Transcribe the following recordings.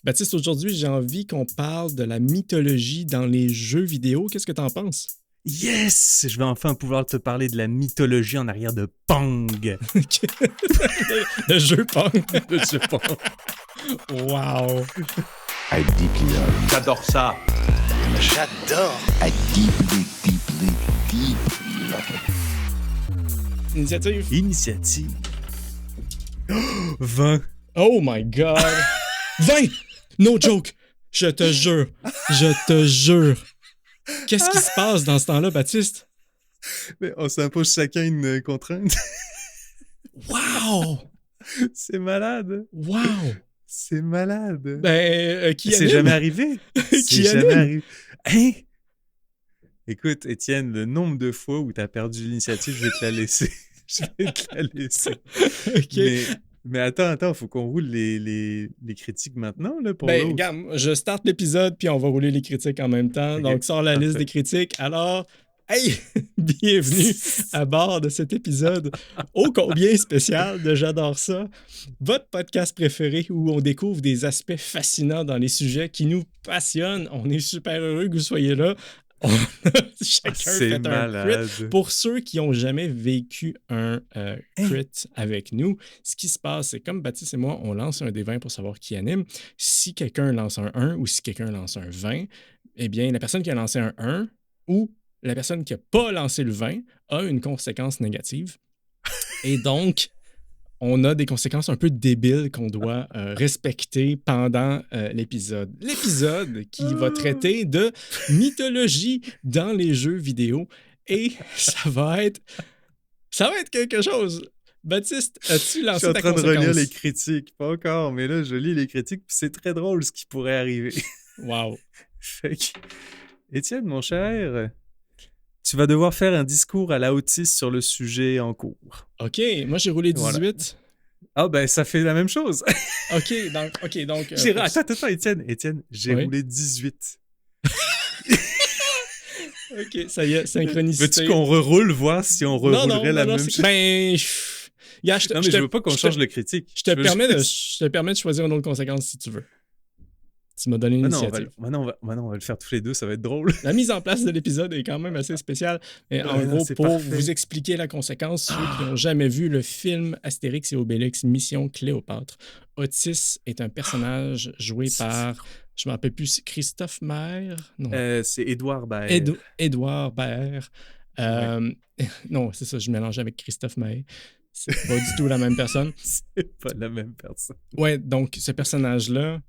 Baptiste, aujourd'hui, j'ai envie qu'on parle de la mythologie dans les jeux vidéo. Qu'est-ce que t'en penses? Yes! Je vais enfin pouvoir te parler de la mythologie en arrière de Pong. Le jeu Pong. De ce Pong. Wow. I deeply love. J'adore ça. J'adore. I deeply, deeply, deeply love. Initiative. Initiative. 20. Oh my God. 20! No joke. Je te jure. Je te jure. Qu'est-ce qui se passe dans ce temps-là, Baptiste? Mais on s'impose chacun une contrainte. Wow! C'est malade. Wow! C'est malade. Ben, qui C'est anime? jamais arrivé. Qui C'est anime? jamais arrivé. Hein? Écoute, Étienne, le nombre de fois où t'as perdu l'initiative, je vais te la laisser. Je vais te la laisser. OK. Mais attends, faut qu'on roule les critiques maintenant, là, pour Ben, l'autre. regarde, je starte l'épisode, puis on va rouler les critiques en même temps. Ok, Donc, sort la liste parfait. des critiques. Alors, hey, bienvenue à bord de cet épisode ô combien spécial de J'adore ça, votre podcast préféré où on découvre des aspects fascinants dans les sujets qui nous passionnent. On est super heureux que vous soyez là. Chacun C'est fait un malade. crit. Pour ceux qui n'ont jamais vécu un crit avec nous, ce qui se passe, c'est comme Baptiste et moi, on lance un des 20 pour savoir qui anime. Si quelqu'un lance un 1 ou si quelqu'un lance un 20, eh bien, la personne qui a lancé un 1 ou la personne qui n'a pas lancé le 20 a une conséquence négative. Et donc, on a des conséquences un peu débiles qu'on doit respecter pendant l'épisode. L'épisode qui va traiter de mythologie dans les jeux vidéo. Et ça va être quelque chose. Baptiste, as-tu Je lancé suis en ta train de conséquence? relire les critiques. Pas encore, mais là, je lis les critiques, puis c'est très drôle ce qui pourrait arriver. Wow. Fait que, Étienne, mon cher, tu vas devoir faire un discours à la autiste sur le sujet en cours. OK, moi j'ai roulé 18. Voilà. Ah, ben, ça fait la même chose. OK, donc... Attends, Étienne, j'ai Oui. roulé 18. OK, ça y est, synchronicité. Veux-tu qu'on reroule, voir si on reroulerait la même chose? Ben... Yeah, Non, mais je veux pas qu'on change le critique. Je te permets de choisir une autre conséquence si tu veux. Tu m'as donné une initiative. Maintenant, on va le faire tous les deux, ça va être drôle. La mise en place de l'épisode est quand même assez spéciale. Mais en Ouais, non, gros, c'est pour parfait. vous expliquer la conséquence, ceux qui n'ont jamais vu le film Astérix et Obélix Mission Cléopâtre, Otis est un personnage joué par, je ne me rappelle plus, Christophe Maé? Non. C'est Édouard Baer. Édouard Baer. Non, c'est ça, je mélange avec Christophe Maé. C'est pas du tout la même personne. C'est pas la même personne. Ouais, donc ce personnage-là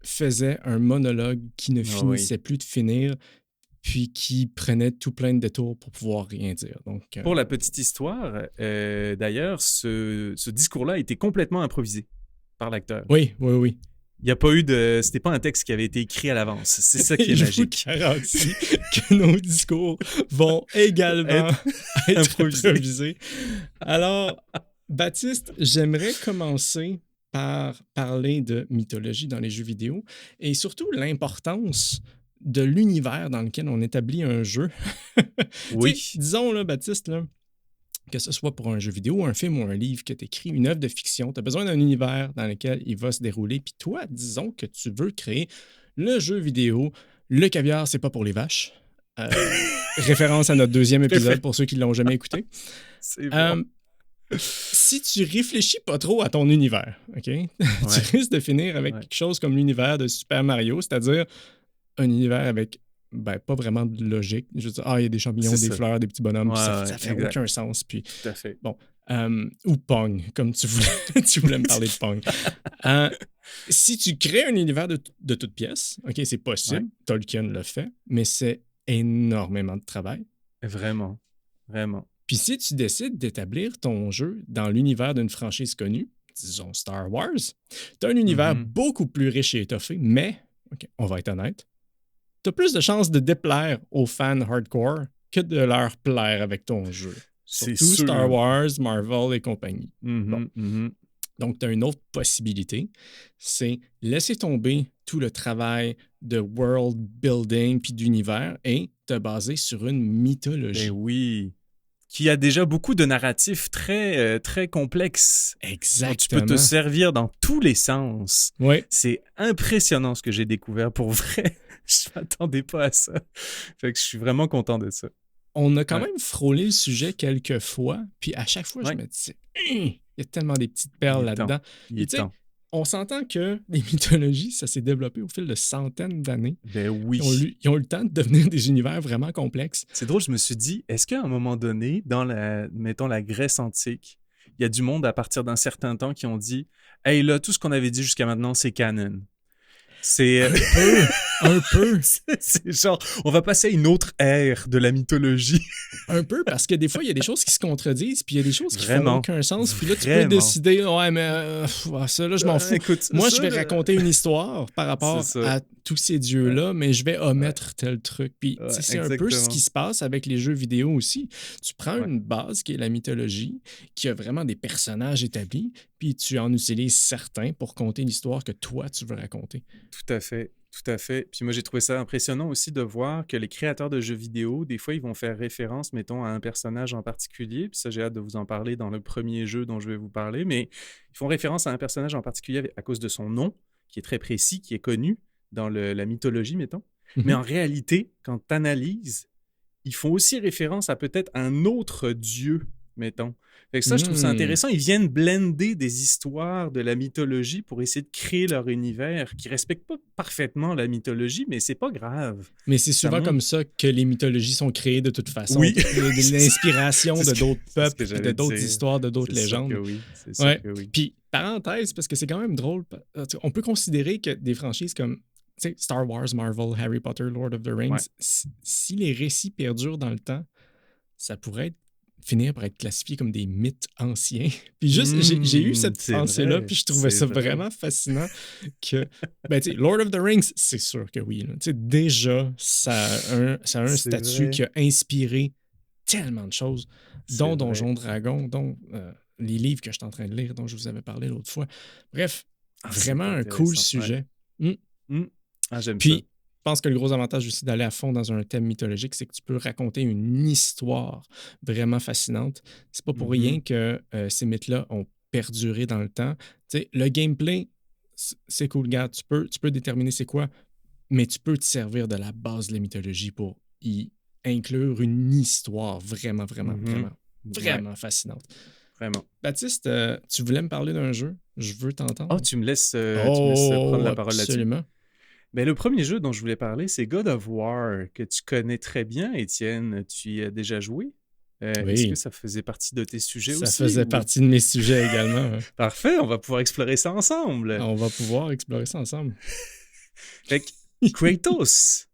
faisait un monologue qui ne finissait plus de finir, puis qui prenait tout plein de détours pour pouvoir rien dire. Donc, Pour la petite histoire, d'ailleurs, ce discours-là a été complètement improvisé par l'acteur. Oui. Il n'y a pas eu de... C'était pas un texte qui avait été écrit à l'avance. C'est ça qui est Je magique. vous garantis que nos discours vont également être improvisés. Alors, Baptiste, j'aimerais commencer par parler de mythologie dans les jeux vidéo et surtout l'importance de l'univers dans lequel on établit un jeu. Oui. T'sais, disons, là, Baptiste, là, que ce soit pour un jeu vidéo, un film ou un livre que tu écris, une œuvre de fiction, tu as besoin d'un univers dans lequel il va se dérouler. Puis toi, disons que tu veux créer le jeu vidéo. Le caviar, c'est pas pour les vaches. Référence à notre deuxième épisode pour ceux qui ne l'ont jamais écouté. C'est bon. Si tu réfléchis pas trop à ton univers, OK? Tu risques de finir avec quelque chose comme l'univers de Super Mario, c'est-à-dire un univers avec pas vraiment de logique. Je veux dire, il y a des champignons, des fleurs, des petits bonhommes, puis ça fait aucun sens. Puis, tout à fait. Bon. Ou Pong, comme tu voulais me parler de Pong. Si tu crées un univers de toutes pièces, OK, c'est possible. Tolkien l'a fait, mais c'est énormément de travail. Vraiment. Puis si tu décides d'établir ton jeu dans l'univers d'une franchise connue, disons Star Wars, tu as un univers beaucoup plus riche et étoffé, mais, OK, on va être honnête, tu as plus de chances de déplaire aux fans hardcore que de leur plaire avec ton jeu. C'est Surtout sûr. Star Wars, Marvel et compagnie. Bon. Donc, tu as une autre possibilité, c'est laisser tomber tout le travail de world building puis d'univers et te baser sur une mythologie. Ben oui. qui a déjà beaucoup de narratifs très complexes. Dont Exactement. tu peux te servir dans tous les sens. Oui. C'est impressionnant ce que j'ai découvert pour vrai. Je m'attendais pas à ça. Fait que je suis vraiment content de ça. On a quand Ouais. même frôlé le sujet quelques fois, puis à chaque fois, je Ouais. me disais, il y a tellement des petites perles Il est temps. là-dedans. Il Puis est tu sais, temps. on s'entend que les mythologies, ça s'est développé au fil de centaines d'années. Ben oui. Ils ont eu le temps de devenir des univers vraiment complexes. C'est drôle, je me suis dit, est-ce qu'à un moment donné, dans mettons, la Grèce antique, il y a du monde à partir d'un certain temps qui ont dit « Hey, là, tout ce qu'on avait dit jusqu'à maintenant, c'est canon. » C'est Un peu, c'est genre, on va passer à une autre ère de la mythologie. un peu, parce que des fois, il y a des choses qui se contredisent, puis il y a des choses qui font Vraiment. aucun sens. Puis là, tu peux Vraiment. décider, ouais, mais ça, là, je m'en fous. Écoute, Moi, ça, je vais raconter une histoire par rapport C'est ça. à tous ces dieux-là, mais je vais omettre tel truc. Puis tu sais, Ouais, c'est un peu ce exactement. qui se passe avec les jeux vidéo aussi. Tu prends Ouais. une base qui est la mythologie, qui a vraiment des personnages établis, puis tu en utilises certains pour conter l'histoire que toi, tu veux raconter. Tout à fait. Tout à fait. Puis moi, j'ai trouvé ça impressionnant aussi de voir que les créateurs de jeux vidéo, des fois, ils vont faire référence, mettons, à un personnage en particulier. Puis ça, j'ai hâte de vous en parler dans le premier jeu dont je vais vous parler. Mais ils font référence à un personnage en particulier à cause de son nom, qui est très précis, qui est connu dans la mythologie, mettons. Mais en réalité, quand tu analyses, ils font aussi référence à peut-être un autre dieu, mettons. Fait que ça, je trouve ça intéressant. Ils viennent blender des histoires de la mythologie pour essayer de créer leur univers qui respecte pas parfaitement la mythologie, mais c'est pas grave. Mais c'est souvent montre- comme ça que les mythologies sont créées de toute façon. Oui. Il y a de l'inspiration C'est de ce que- d'autres c'est ce que peuples, et de j'allais d'autres dire. histoires, de d'autres C'est sûr légendes. que oui. C'est sûr Ouais. que oui. Puis, parenthèse, parce que c'est quand même drôle, on peut considérer que des franchises comme tu sais, Star Wars, Marvel, Harry Potter, Lord of the Rings, Ouais. si les récits perdurent dans le temps, ça pourrait finir par être classifié comme des mythes anciens. Puis juste, j'ai eu cette c'est pensée-là, vrai, puis je trouvais c'est ça vrai. vraiment fascinant que, ben tu sais, Lord of the Rings, c'est sûr que oui. là. Tu sais, déjà, ça a un C'est statut vrai. qui a inspiré tellement de choses, C'est dont vrai. Donjons Dragons, dont les livres que je suis en train de lire, dont je vous avais parlé l'autre fois. Bref, Ah, c'est vraiment un cool intéressant, ouais. sujet. Ah, j'aime Puis, ça. je pense que le gros avantage aussi d'aller à fond dans un thème mythologique, c'est que tu peux raconter une histoire vraiment fascinante. C'est pas pour rien que ces mythes-là ont perduré dans le temps. Tu sais, le gameplay, c'est cool, gars. Tu peux déterminer c'est quoi, mais tu peux te servir de la base de la mythologie pour y inclure une histoire vraiment, vraiment, Ouais, vraiment fascinante. vraiment. Baptiste, tu voulais me parler d'un jeu? Je veux t'entendre. Oh, tu me laisses prendre la parole là-dessus. Absolument. Ben, le premier jeu dont je voulais parler, c'est God of War, que tu connais très bien, Étienne. Tu y as déjà joué? Est-ce Oui. que ça faisait partie de tes sujets Ça aussi? faisait ou- partie de mes sujets également. Ouais. Parfait, on va pouvoir explorer ça ensemble. On va pouvoir explorer ça ensemble. Fait que Kratos,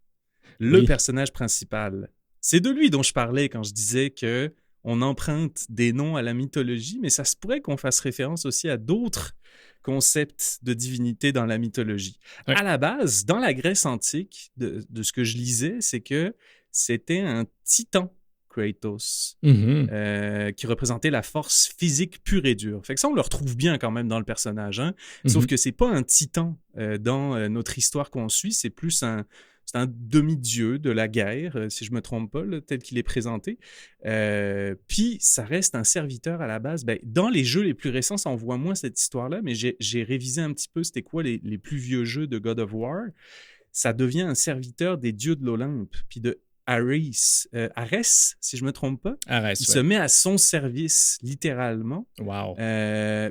le Oui. personnage principal, c'est de lui dont je parlais quand je disais que on emprunte des noms à la mythologie, mais ça se pourrait qu'on fasse référence aussi à d'autres concepts de divinité dans la mythologie. Ouais. À la base, dans la Grèce antique, de ce que je lisais, c'est que c'était un titan, Kratos, qui représentait la force physique pure et dure. Fait que ça, on le retrouve bien quand même dans le personnage. Hein? Sauf que c'est pas un titan dans notre histoire qu'on suit, c'est plus c'est un demi-dieu de la guerre, si je me trompe pas, là, tel qu'il est présenté. Puis, ça reste un serviteur à la base. Ben, dans les jeux les plus récents, ça, on voit moins cette histoire-là, mais j'ai révisé un petit peu c'était quoi les plus vieux jeux de God of War. Ça devient un serviteur des dieux de l'Olympe, puis de Arès, si je me trompe pas. Arès, Il se met à son service, littéralement. Wow.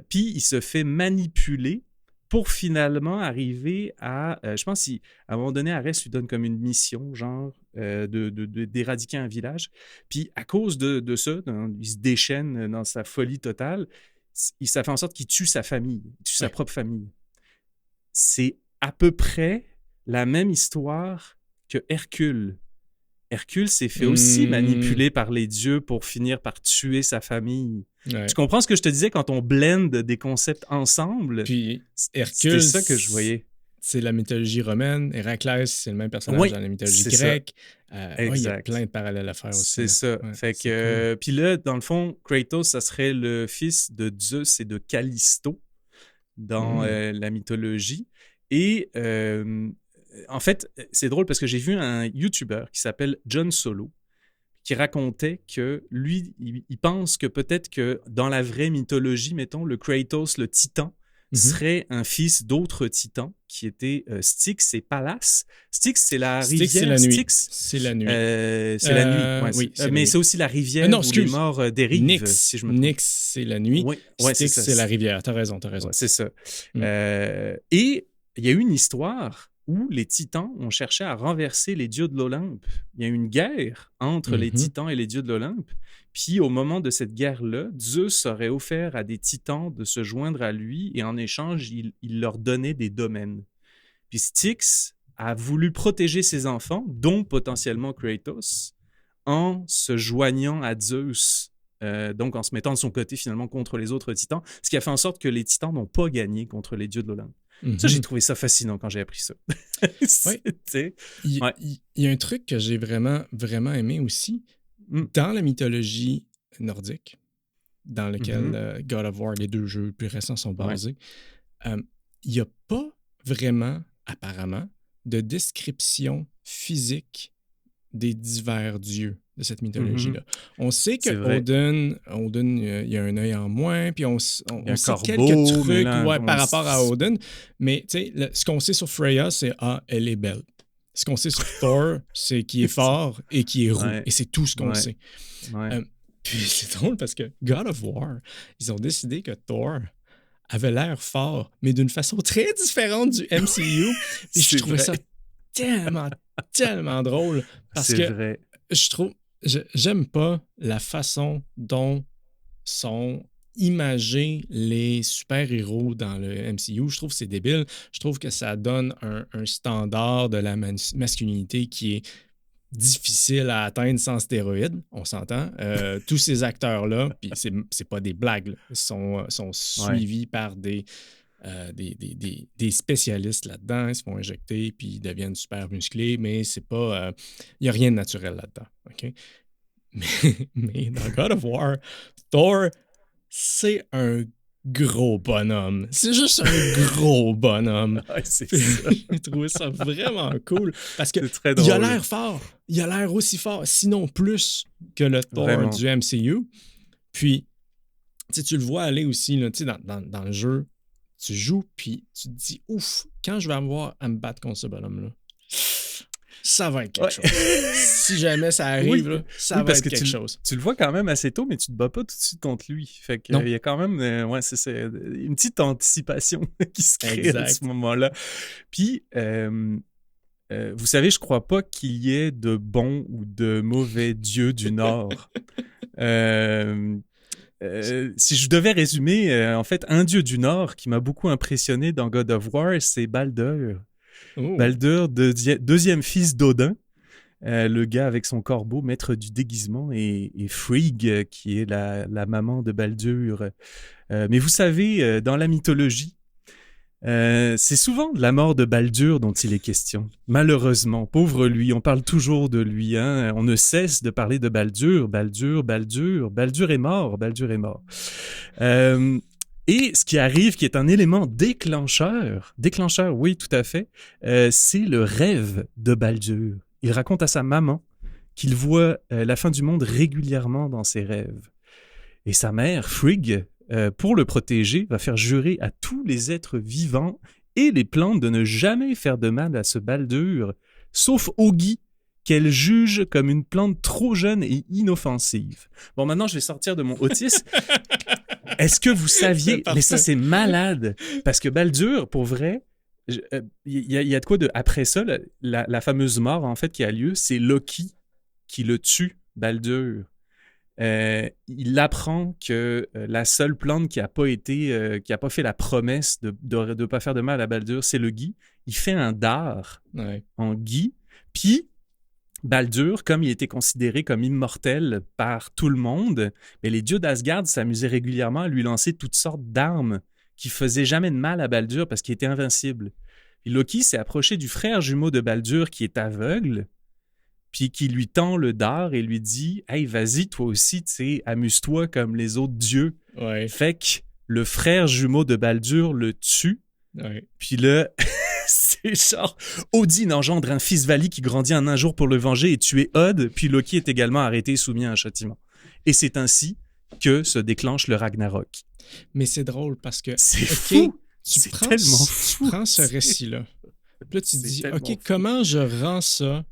Puis, il se fait manipuler pour finalement arriver à... je pense qu'à un moment donné, Arès lui donne comme une mission, genre, d'éradiquer un village. Puis, à cause de ça, il se déchaîne dans sa folie totale. Ça fait en sorte qu'il tue sa famille, il tue sa propre famille. C'est à peu près la même histoire que Hercule. Hercule s'est fait aussi manipuler par les dieux pour finir par tuer sa famille. Ouais. Tu comprends ce que je te disais quand on blende des concepts ensemble? Puis Hercule, c'était ça que je voyais. C'est la mythologie romaine. Héraclès, c'est le même personnage Oui, dans la mythologie c'est ça. grecque. Il y a Exact. plein de parallèles à faire aussi. C'est ça. Ouais, fait c'est que, cool. puis là, dans le fond, Kratos, ça serait le fils de Zeus et de Callisto dans la mythologie. Et en fait, c'est drôle parce que j'ai vu un YouTuber qui s'appelle John Solo qui racontait que lui, il pense que peut-être que dans la vraie mythologie, mettons, le Kratos, le titan, serait un fils d'autres titans qui étaient Styx et Pallas. Styx, c'est la rivière. C'est la nuit. Styx, c'est la nuit. C'est la nuit. Ouais, oui, mais c'est aussi la rivière où les morts dérivent. Nyx, si je me trompe. Nyx, c'est la nuit. Oui, Styx, c'est la rivière. T'as raison. Ouais, c'est ça. Et il y a eu une histoire où les titans ont cherché à renverser les dieux de l'Olympe. Il y a eu une guerre entre les titans et les dieux de l'Olympe. Puis, au moment de cette guerre-là, Zeus aurait offert à des titans de se joindre à lui et en échange, il leur donnait des domaines. Puis Styx a voulu protéger ses enfants, dont potentiellement Kratos, en se joignant à Zeus, donc en se mettant de son côté finalement contre les autres titans, ce qui a fait en sorte que les titans n'ont pas gagné contre les dieux de l'Olympe. Ça, j'ai trouvé ça fascinant quand j'ai appris ça. Il y a un truc que j'ai vraiment, vraiment aimé aussi. Dans la mythologie nordique, dans laquelle God of War, les 2 jeux plus récents sont basés, il n'y a pas vraiment, apparemment, de description physique des divers dieux de cette mythologie-là. On sait que Odin, il y a un œil en moins, puis on sait quelques trucs par rapport à Odin, mais ce qu'on sait sur Freya, c'est elle est belle. Ce qu'on sait sur Thor, c'est qu'il est fort et qu'il est roux. Et c'est tout ce qu'on sait. Puis c'est drôle parce que God of War, ils ont décidé que Thor avait l'air fort, mais d'une façon très différente du MCU. Puis je trouvais ça tellement, tellement drôle. Parce que je trouve... J'aime pas la façon dont sont imagés les super-héros dans le MCU. Je trouve que c'est débile. Je trouve que ça donne un standard de la masculinité qui est difficile à atteindre sans stéroïdes, on s'entend. Tous ces acteurs-là, puis c'est pas des blagues, sont suivis par des spécialistes là-dedans. Ils se font injecter, puis ils deviennent super musclés, mais c'est pas... Il n'y a rien de naturel là-dedans. OK? Mais dans God of War, Thor, c'est un gros bonhomme. C'est juste un gros bonhomme. J'ai trouvé ça vraiment cool. Parce que il a l'air fort. Il a l'air aussi fort, sinon plus que le Thor du MCU. Puis, tu le vois aller aussi là, dans le jeu. Tu joues, puis tu te dis, ouf, quand je vais avoir à me battre contre ce bonhomme-là, ça va être quelque chose. Si jamais ça arrive, là, ça va être quelque chose. Tu le vois quand même assez tôt, mais tu te bats pas tout de suite contre lui. Fait qu'il y a quand même c'est une petite anticipation qui se crée à ce moment-là. Puis, vous savez, je crois pas qu'il y ait de bons ou de mauvais dieux du Nord. Si je devais résumer, en fait, un dieu du Nord qui m'a beaucoup impressionné dans God of War, c'est Baldur. Baldur, deuxième fils d'Odin, le gars avec son corbeau, maître du déguisement, et Frigg, qui est la maman de Baldur. Mais vous savez, dans la mythologie, c'est souvent de la mort de Baldur dont il est question. Malheureusement, pauvre lui, on parle toujours de lui. Hein? On ne cesse de parler de Baldur. Baldur est mort, Baldur est mort. Et ce qui arrive, qui est un élément déclencheur, oui, tout à fait, c'est le rêve de Baldur. Il raconte à sa maman qu'il voit la fin du monde régulièrement dans ses rêves. Et sa mère, Frigg, pour le protéger, va faire jurer à tous les êtres vivants et les plantes de ne jamais faire de mal à ce Baldur, sauf Ogi, qu'elle juge comme une plante trop jeune et inoffensive. Bon, maintenant, je vais sortir de mon autisme. Est-ce que vous saviez... Mais ça, c'est malade. Parce que Baldur, pour vrai, il y a de quoi de... Après ça, la fameuse mort, en fait, qui a lieu, c'est Loki qui le tue, Baldur. Il apprend que la seule plante qui a pas fait la promesse de pas faire de mal à Baldur, c'est le gui. Il fait un dard en gui. Puis, Baldur, comme il était considéré comme immortel par tout le monde, mais les dieux d'Asgard s'amusaient régulièrement à lui lancer toutes sortes d'armes qui faisaient jamais de mal à Baldur parce qu'il était invincible. Puis Loki s'est approché du frère jumeau de Baldur qui est aveugle, puis qui lui tend le dard et lui dit « Hey, vas-y, toi aussi, tu sais, amuse-toi comme les autres dieux. » Fait que le frère jumeau de Baldur le tue. Puis là, genre, Odin engendre un fils Vali qui grandit en un jour pour le venger et tuer Od, puis Loki est également arrêté et soumis à un châtiment. Et c'est ainsi que se déclenche le Ragnarok. Mais c'est drôle parce que C'est fou! tu C'est prends, tellement tu fou! prends ce récit-là. Puis là, tu te C'est dis, tellement OK, fou. comment je rends ça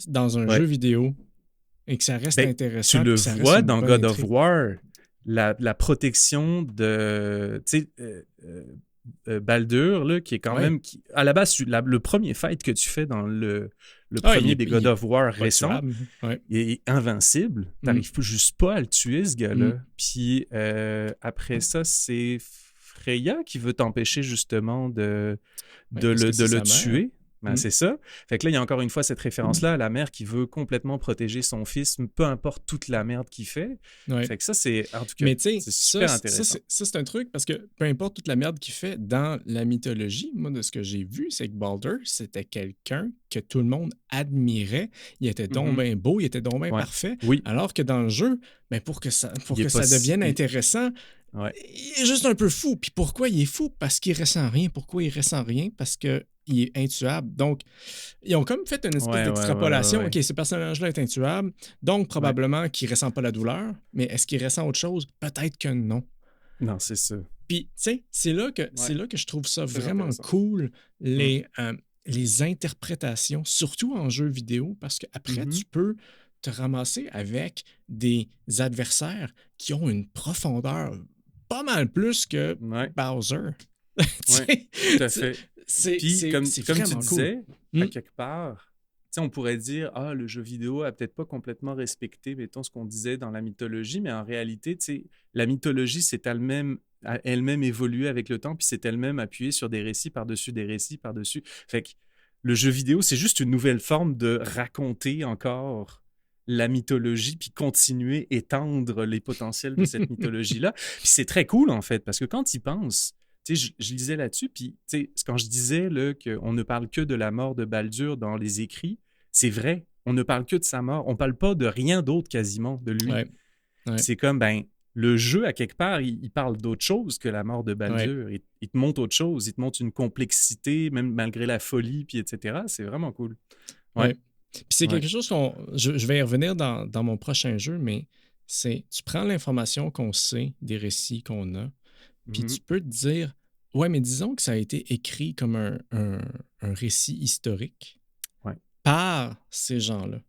dans un Ouais. jeu vidéo et que ça reste Ben, intéressant? Tu le puis ça reste vois une dans bonne God intrigue. of War, la protection de Baldur, là, qui est quand Ouais. même... à la base, le premier fight que tu fais dans le Ah, premier des God of War pas récents, tuable. Ouais. il est invincible. T'arrives juste pas à le tuer, ce gars-là. Puis après ça, c'est Freya qui veut t'empêcher justement de parce que c'est le sa mère. tuer. Ben, Mm. c'est ça. Fait que là, il y a encore une fois cette référence-là à la mère qui veut complètement protéger son fils, peu importe toute la merde qu'il fait. Ouais. Fait que ça, c'est, en tout cas, Mais tu sais, c'est super intéressant. ça, c'est un truc parce que peu importe toute la merde qu'il fait dans la mythologie, moi, de ce que j'ai vu, c'est que Baldur, c'était quelqu'un que tout le monde admirait. Il était donc bien beau, il était donc bien Ouais. parfait. Oui. Alors que dans le jeu, ben, pour que ça Il est pas devienne si- intéressant, Ouais. il est juste un peu fou. Puis pourquoi il est fou? Parce qu'il ressent rien. Pourquoi il ressent rien? Parce qu'il est intuable. Donc, ils ont comme fait une espèce Ouais, d'extrapolation. ouais. OK, ce personnage-là est intuable, donc probablement qu'il ressent pas la douleur. Mais est-ce qu'il ressent autre chose? Peut-être que non. Non, c'est ça. Puis, tu sais, c'est là que je trouve ça Très vraiment intéressant. cool, les interprétations, surtout en jeu vidéo, parce qu'après, tu peux te ramasser avec des adversaires qui ont une profondeur pas mal plus que Ouais. Bowser. Ouais, tout à fait. Puis, C'est comme vraiment tu cool. disais, Mm. à quelque part, tu sais, on pourrait dire, le jeu vidéo a peut-être pas complètement respecté, mettons, ce qu'on disait dans la mythologie, mais en réalité, tu sais, la mythologie s'est elle-même évolué avec le temps, puis c'est elle-même appuyée sur des récits par-dessus des récits par-dessus. Fait que le jeu vidéo, c'est juste une nouvelle forme de raconter encore la mythologie, puis continuer, étendre les potentiels de cette mythologie-là. Puis c'est très cool, en fait, parce que quand tu y penses, tu sais, je lisais là-dessus, puis tu sais, quand je disais là, qu'on ne parle que de la mort de Baldur dans les écrits, c'est vrai, on ne parle que de sa mort, on parle pas de rien d'autre quasiment de lui. Ouais. C'est comme, le jeu, à quelque part, il parle d'autre chose que la mort de Baldur. Il te montre autre chose, il te montre une complexité, même malgré la folie, puis etc. C'est vraiment cool. Ouais. Puis c'est quelque chose je vais y revenir dans mon prochain jeu, mais c'est tu prends l'information qu'on sait des récits qu'on a, puis tu peux te dire, ouais, mais disons que ça a été écrit comme un récit historique par ces gens-là.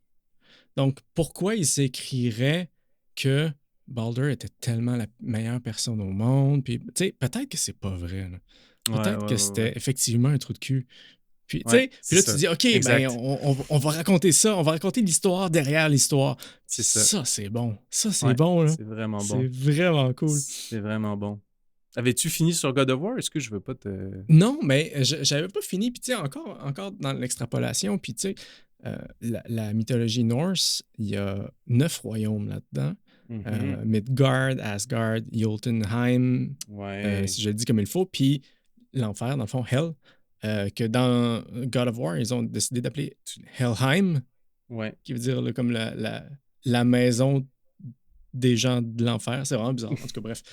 Donc, pourquoi ils s'écriraient que Baldur était tellement la meilleure personne au monde? Puis, tu sais, peut-être que c'est pas vrai. Là. Peut-être que c'était effectivement un trou de cul. Puis, tu sais, puis là, tu te dis, OK, ben, on va raconter ça, on va raconter l'histoire derrière l'histoire. C'est ça. Ça, c'est bon. Ça, c'est bon, là. C'est vraiment bon. C'est vraiment cool. C'est vraiment bon. Avais-tu fini sur God of War? Est-ce que je veux pas te... Non, mais j'avais pas fini. Puis, tu sais, encore dans l'extrapolation, puis, tu sais, la mythologie norse, il y a 9 royaumes là-dedans. Midgard, Asgard, Jotunheim, si je le dis comme il faut, puis l'enfer, dans le fond, Hell, que dans God of War, ils ont décidé d'appeler Helheim, qui veut dire là, comme la maison des gens de l'enfer. C'est vraiment bizarre, en tout cas, bref.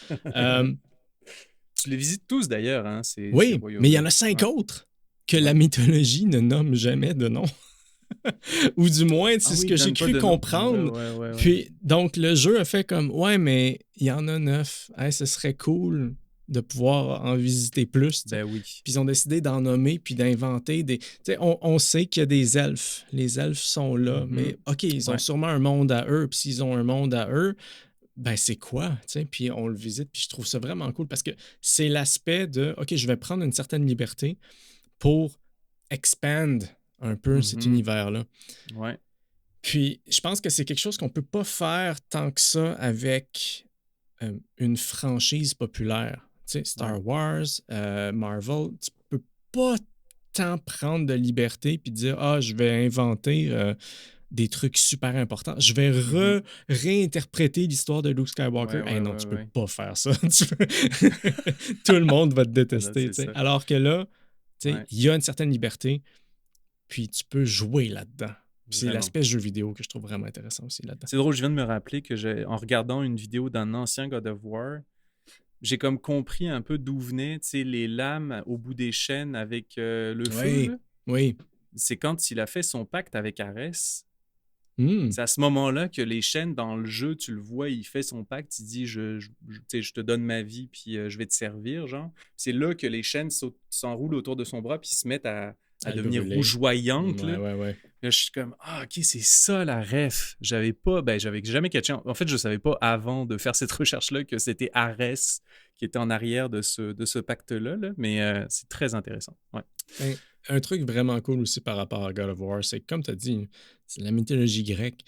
Tu les visites tous, d'ailleurs, hein? Oui, mais il y en a 5 autres que la mythologie ne nomme jamais de nom. Ou du moins, c'est ce que j'ai cru comprendre. Ouais. Puis, donc, le jeu a fait comme, ouais, mais il y en a 9. Hey, ce serait cool de pouvoir en visiter plus. Ben oui. Puis ils ont décidé d'en nommer puis d'inventer des... Tu sais, on sait qu'il y a des elfes. Les elfes sont là, mais OK, ils ont sûrement un monde à eux. Puis s'ils ont un monde à eux, ben c'est quoi? Tu sais, puis on le visite. Puis je trouve ça vraiment cool parce que c'est l'aspect de, OK, je vais prendre une certaine liberté pour expand un peu cet univers-là. Ouais. Puis, je pense que c'est quelque chose qu'on ne peut pas faire tant que ça avec une franchise populaire. Tu sais, Star Wars, Marvel, tu peux pas tant prendre de liberté puis dire « Ah, je vais inventer des trucs super importants. Je vais réinterpréter l'histoire de Luke Skywalker. » Non, tu peux pas faire ça. Tout le monde va te détester. Alors que là, il y a une certaine liberté. Puis tu peux jouer là-dedans. C'est l'aspect jeu vidéo que je trouve vraiment intéressant aussi là-dedans. C'est drôle, je viens de me rappeler que en regardant une vidéo d'un ancien God of War, j'ai comme compris un peu d'où venaient, tu sais, les lames au bout des chaînes avec le feu. Oui, Là. oui. C'est quand il a fait son pacte avec Arès. Hmm. C'est à ce moment-là que les chaînes dans le jeu, tu le vois, il fait son pacte, il dit tu sais, je te donne ma vie puis je vais te servir, genre. C'est là que les chaînes s'enroulent autour de son bras puis se mettent à À le devenir brûler. rougeoyantes. Ouais, Là. ouais, ouais. Là, je suis comme, ah, ok, c'est ça la ref. J'avais jamais catché. En fait, je savais pas avant de faire cette recherche-là que c'était Arès qui était en arrière de ce pacte-là, là. Mais c'est très intéressant. Ouais. Ben, un truc vraiment cool aussi par rapport à God of War, c'est que, comme tu as dit, c'est de la mythologie grecque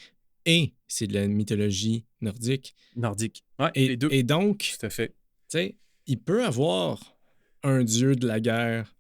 et c'est de la mythologie nordique. Nordique. Ouais, les deux. Et donc, Tout à fait. tu sais, il peut avoir un dieu de la guerre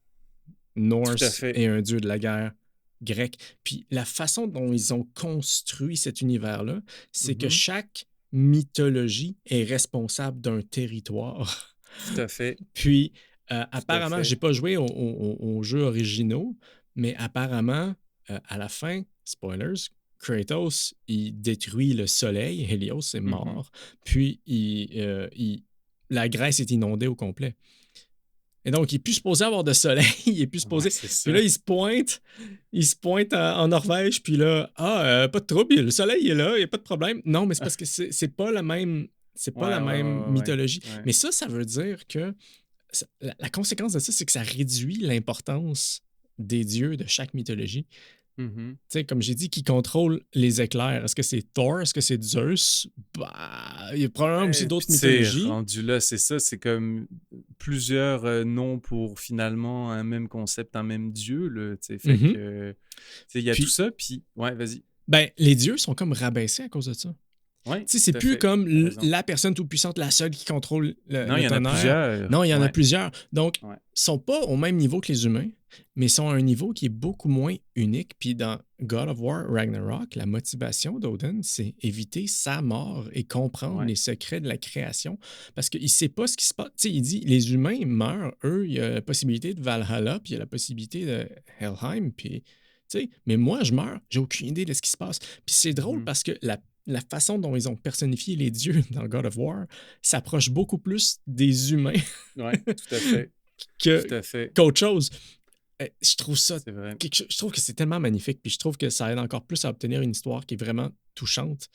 Tout à norse fait. et un dieu de la guerre grec. Puis la façon dont ils ont construit cet univers-là, c'est que Mhm. chaque mythologie est responsable d'un territoire. Tout à fait. Puis, apparemment, fait. j'ai pas joué aux jeux originaux, mais apparemment, à la fin, spoilers, Kratos, il détruit le soleil, Helios est mort, puis la Grèce est inondée au complet. Et donc, il n'est plus supposé avoir de soleil, il est plus supposé... Ouais, c'est ça. Puis là, il se pointe en Norvège, puis là, pas de trouble, le soleil est là, il n'y a pas de problème. Non, mais c'est parce que c'est pas la même... C'est pas la même mythologie. ouais. Mais ça veut dire que la conséquence de ça, c'est que ça réduit l'importance des dieux de chaque mythologie. Mhm. Tu sais, comme j'ai dit, qui contrôle les éclairs? Est-ce que c'est Thor? Est-ce que c'est Zeus? Bah, il y a probablement aussi d'autres Puis, tu sais, mythologies. rendu là, c'est ça, c'est comme plusieurs noms pour finalement un même concept, un même dieu, là, tu sais, fait Mhm. que, tu sais, il y a Puis- tout ça, puis, ouais, vas-y. Ben, les dieux sont comme rabaissés à cause de ça. Ouais, Tu sais, c'est tout à plus fait. comme T'as raison. la personne toute puissante, la seule qui contrôle Non, le il y en a tonnerre. plusieurs. Non, il y en a Ouais. plusieurs. Donc, Ouais. sont pas au même niveau que les humains, mais sont à un niveau qui est beaucoup moins unique. Puis dans God of War Ragnarok, la motivation d'Odin, c'est éviter sa mort et comprendre Ouais. les secrets de la création. Parce qu'il ne sait pas ce qui se passe. Tu sais, il dit, les humains meurent, eux, il y a la possibilité de Valhalla, puis il y a la possibilité de Helheim, puis... tu sais, mais moi, je meurs, j'ai aucune idée de ce qui se passe. Puis c'est drôle Mhm. parce que la façon dont ils ont personnifié les dieux dans God of War s'approche beaucoup plus des humains Ouais, tout à fait. Tout à fait. qu'autre chose. Je trouve ça C'est vrai. je trouve que c'est tellement magnifique, puis je trouve que ça aide encore plus à obtenir une histoire qui est vraiment touchante.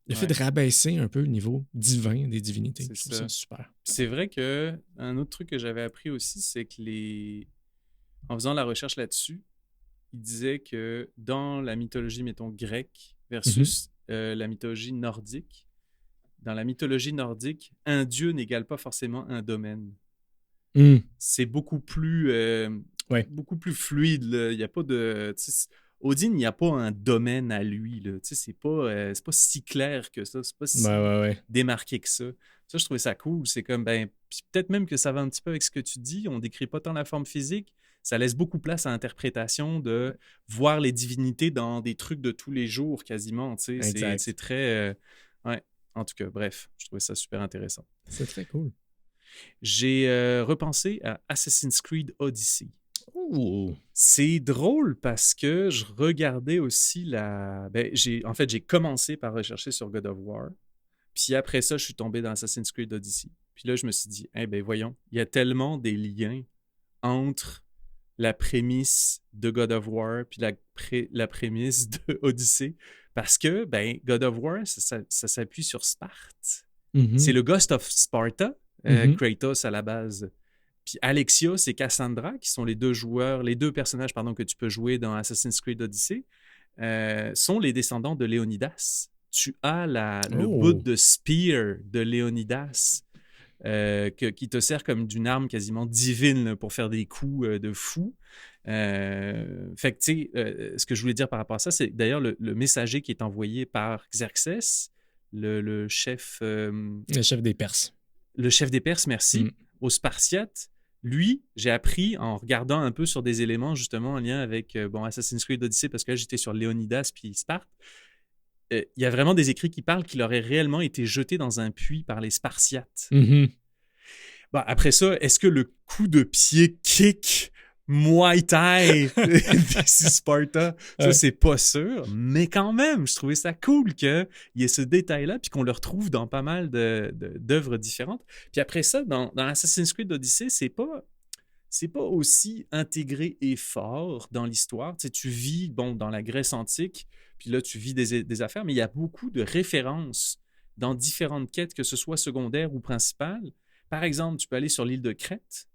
Le fait de rabaisser un peu le niveau divin des divinités, C'est je trouve ça super. C'est vrai que un autre truc que j'avais appris aussi, c'est que en faisant la recherche là-dessus, il disait que dans la mythologie, mettons, grecque versus la mythologie nordique, dans la mythologie nordique, un dieu n'égale pas forcément un domaine. C'est beaucoup plus fluide. Là. Il n'y a pas de... Odin, il n'y a pas un domaine à lui. Là. C'est pas si clair que ça. C'est pas si démarqué que ça. Ça, je trouvais ça cool. C'est comme, puis peut-être même que ça va un petit peu avec ce que tu dis. On décrit pas tant la forme physique. Ça laisse beaucoup place à l'interprétation de voir les divinités dans des trucs de tous les jours, quasiment. C'est très... ouais. En tout cas, bref, je trouvais ça super intéressant. C'est très cool. J'ai repensé à Assassin's Creed Odyssey. Ooh. C'est drôle parce que je regardais aussi j'ai commencé par rechercher sur God of War. Puis après ça, je suis tombé dans Assassin's Creed Odyssey. Puis là, je me suis dit, voyons, il y a tellement des liens entre la prémisse de God of War puis la prémisse de Odyssey. Parce que, God of War, ça s'appuie sur Sparte. Mm-hmm. C'est le Ghost of Sparta, Kratos à la base. Puis Alexios et Cassandra, qui sont les deux personnages que tu peux jouer dans Assassin's Creed Odyssey, sont les descendants de Léonidas. Tu as le bout de spear de Léonidas qui te sert comme d'une arme quasiment divine là, pour faire des coups de fou. Fait que, tu sais, ce que je voulais dire par rapport à ça, c'est d'ailleurs le messager qui est envoyé par Xerxès, le chef... le chef des Perses. Le chef des Perses, merci. Aux Spartiates, lui, j'ai appris en regardant un peu sur des éléments justement en lien avec Assassin's Creed Odyssey, parce que là, j'étais sur Léonidas puis Sparte. Il y a vraiment des écrits qui parlent qu'il aurait réellement été jeté dans un puits par les Spartiates. Mm-hmm. Après ça, est-ce que le coup de pied kick Muay Thai, This is Sparta. Ça, c'est pas sûr, mais quand même, je trouvais ça cool qu'il y ait ce détail-là, puis qu'on le retrouve dans pas mal d'œuvres différentes. Puis après ça, dans Assassin's Creed Odyssey, c'est pas aussi intégré et fort dans l'histoire. Tu sais, tu vis, dans la Grèce antique, puis là, tu vis des affaires, mais il y a beaucoup de références dans différentes quêtes, que ce soit secondaires ou principales. Par exemple, tu peux aller sur l'île de Crète,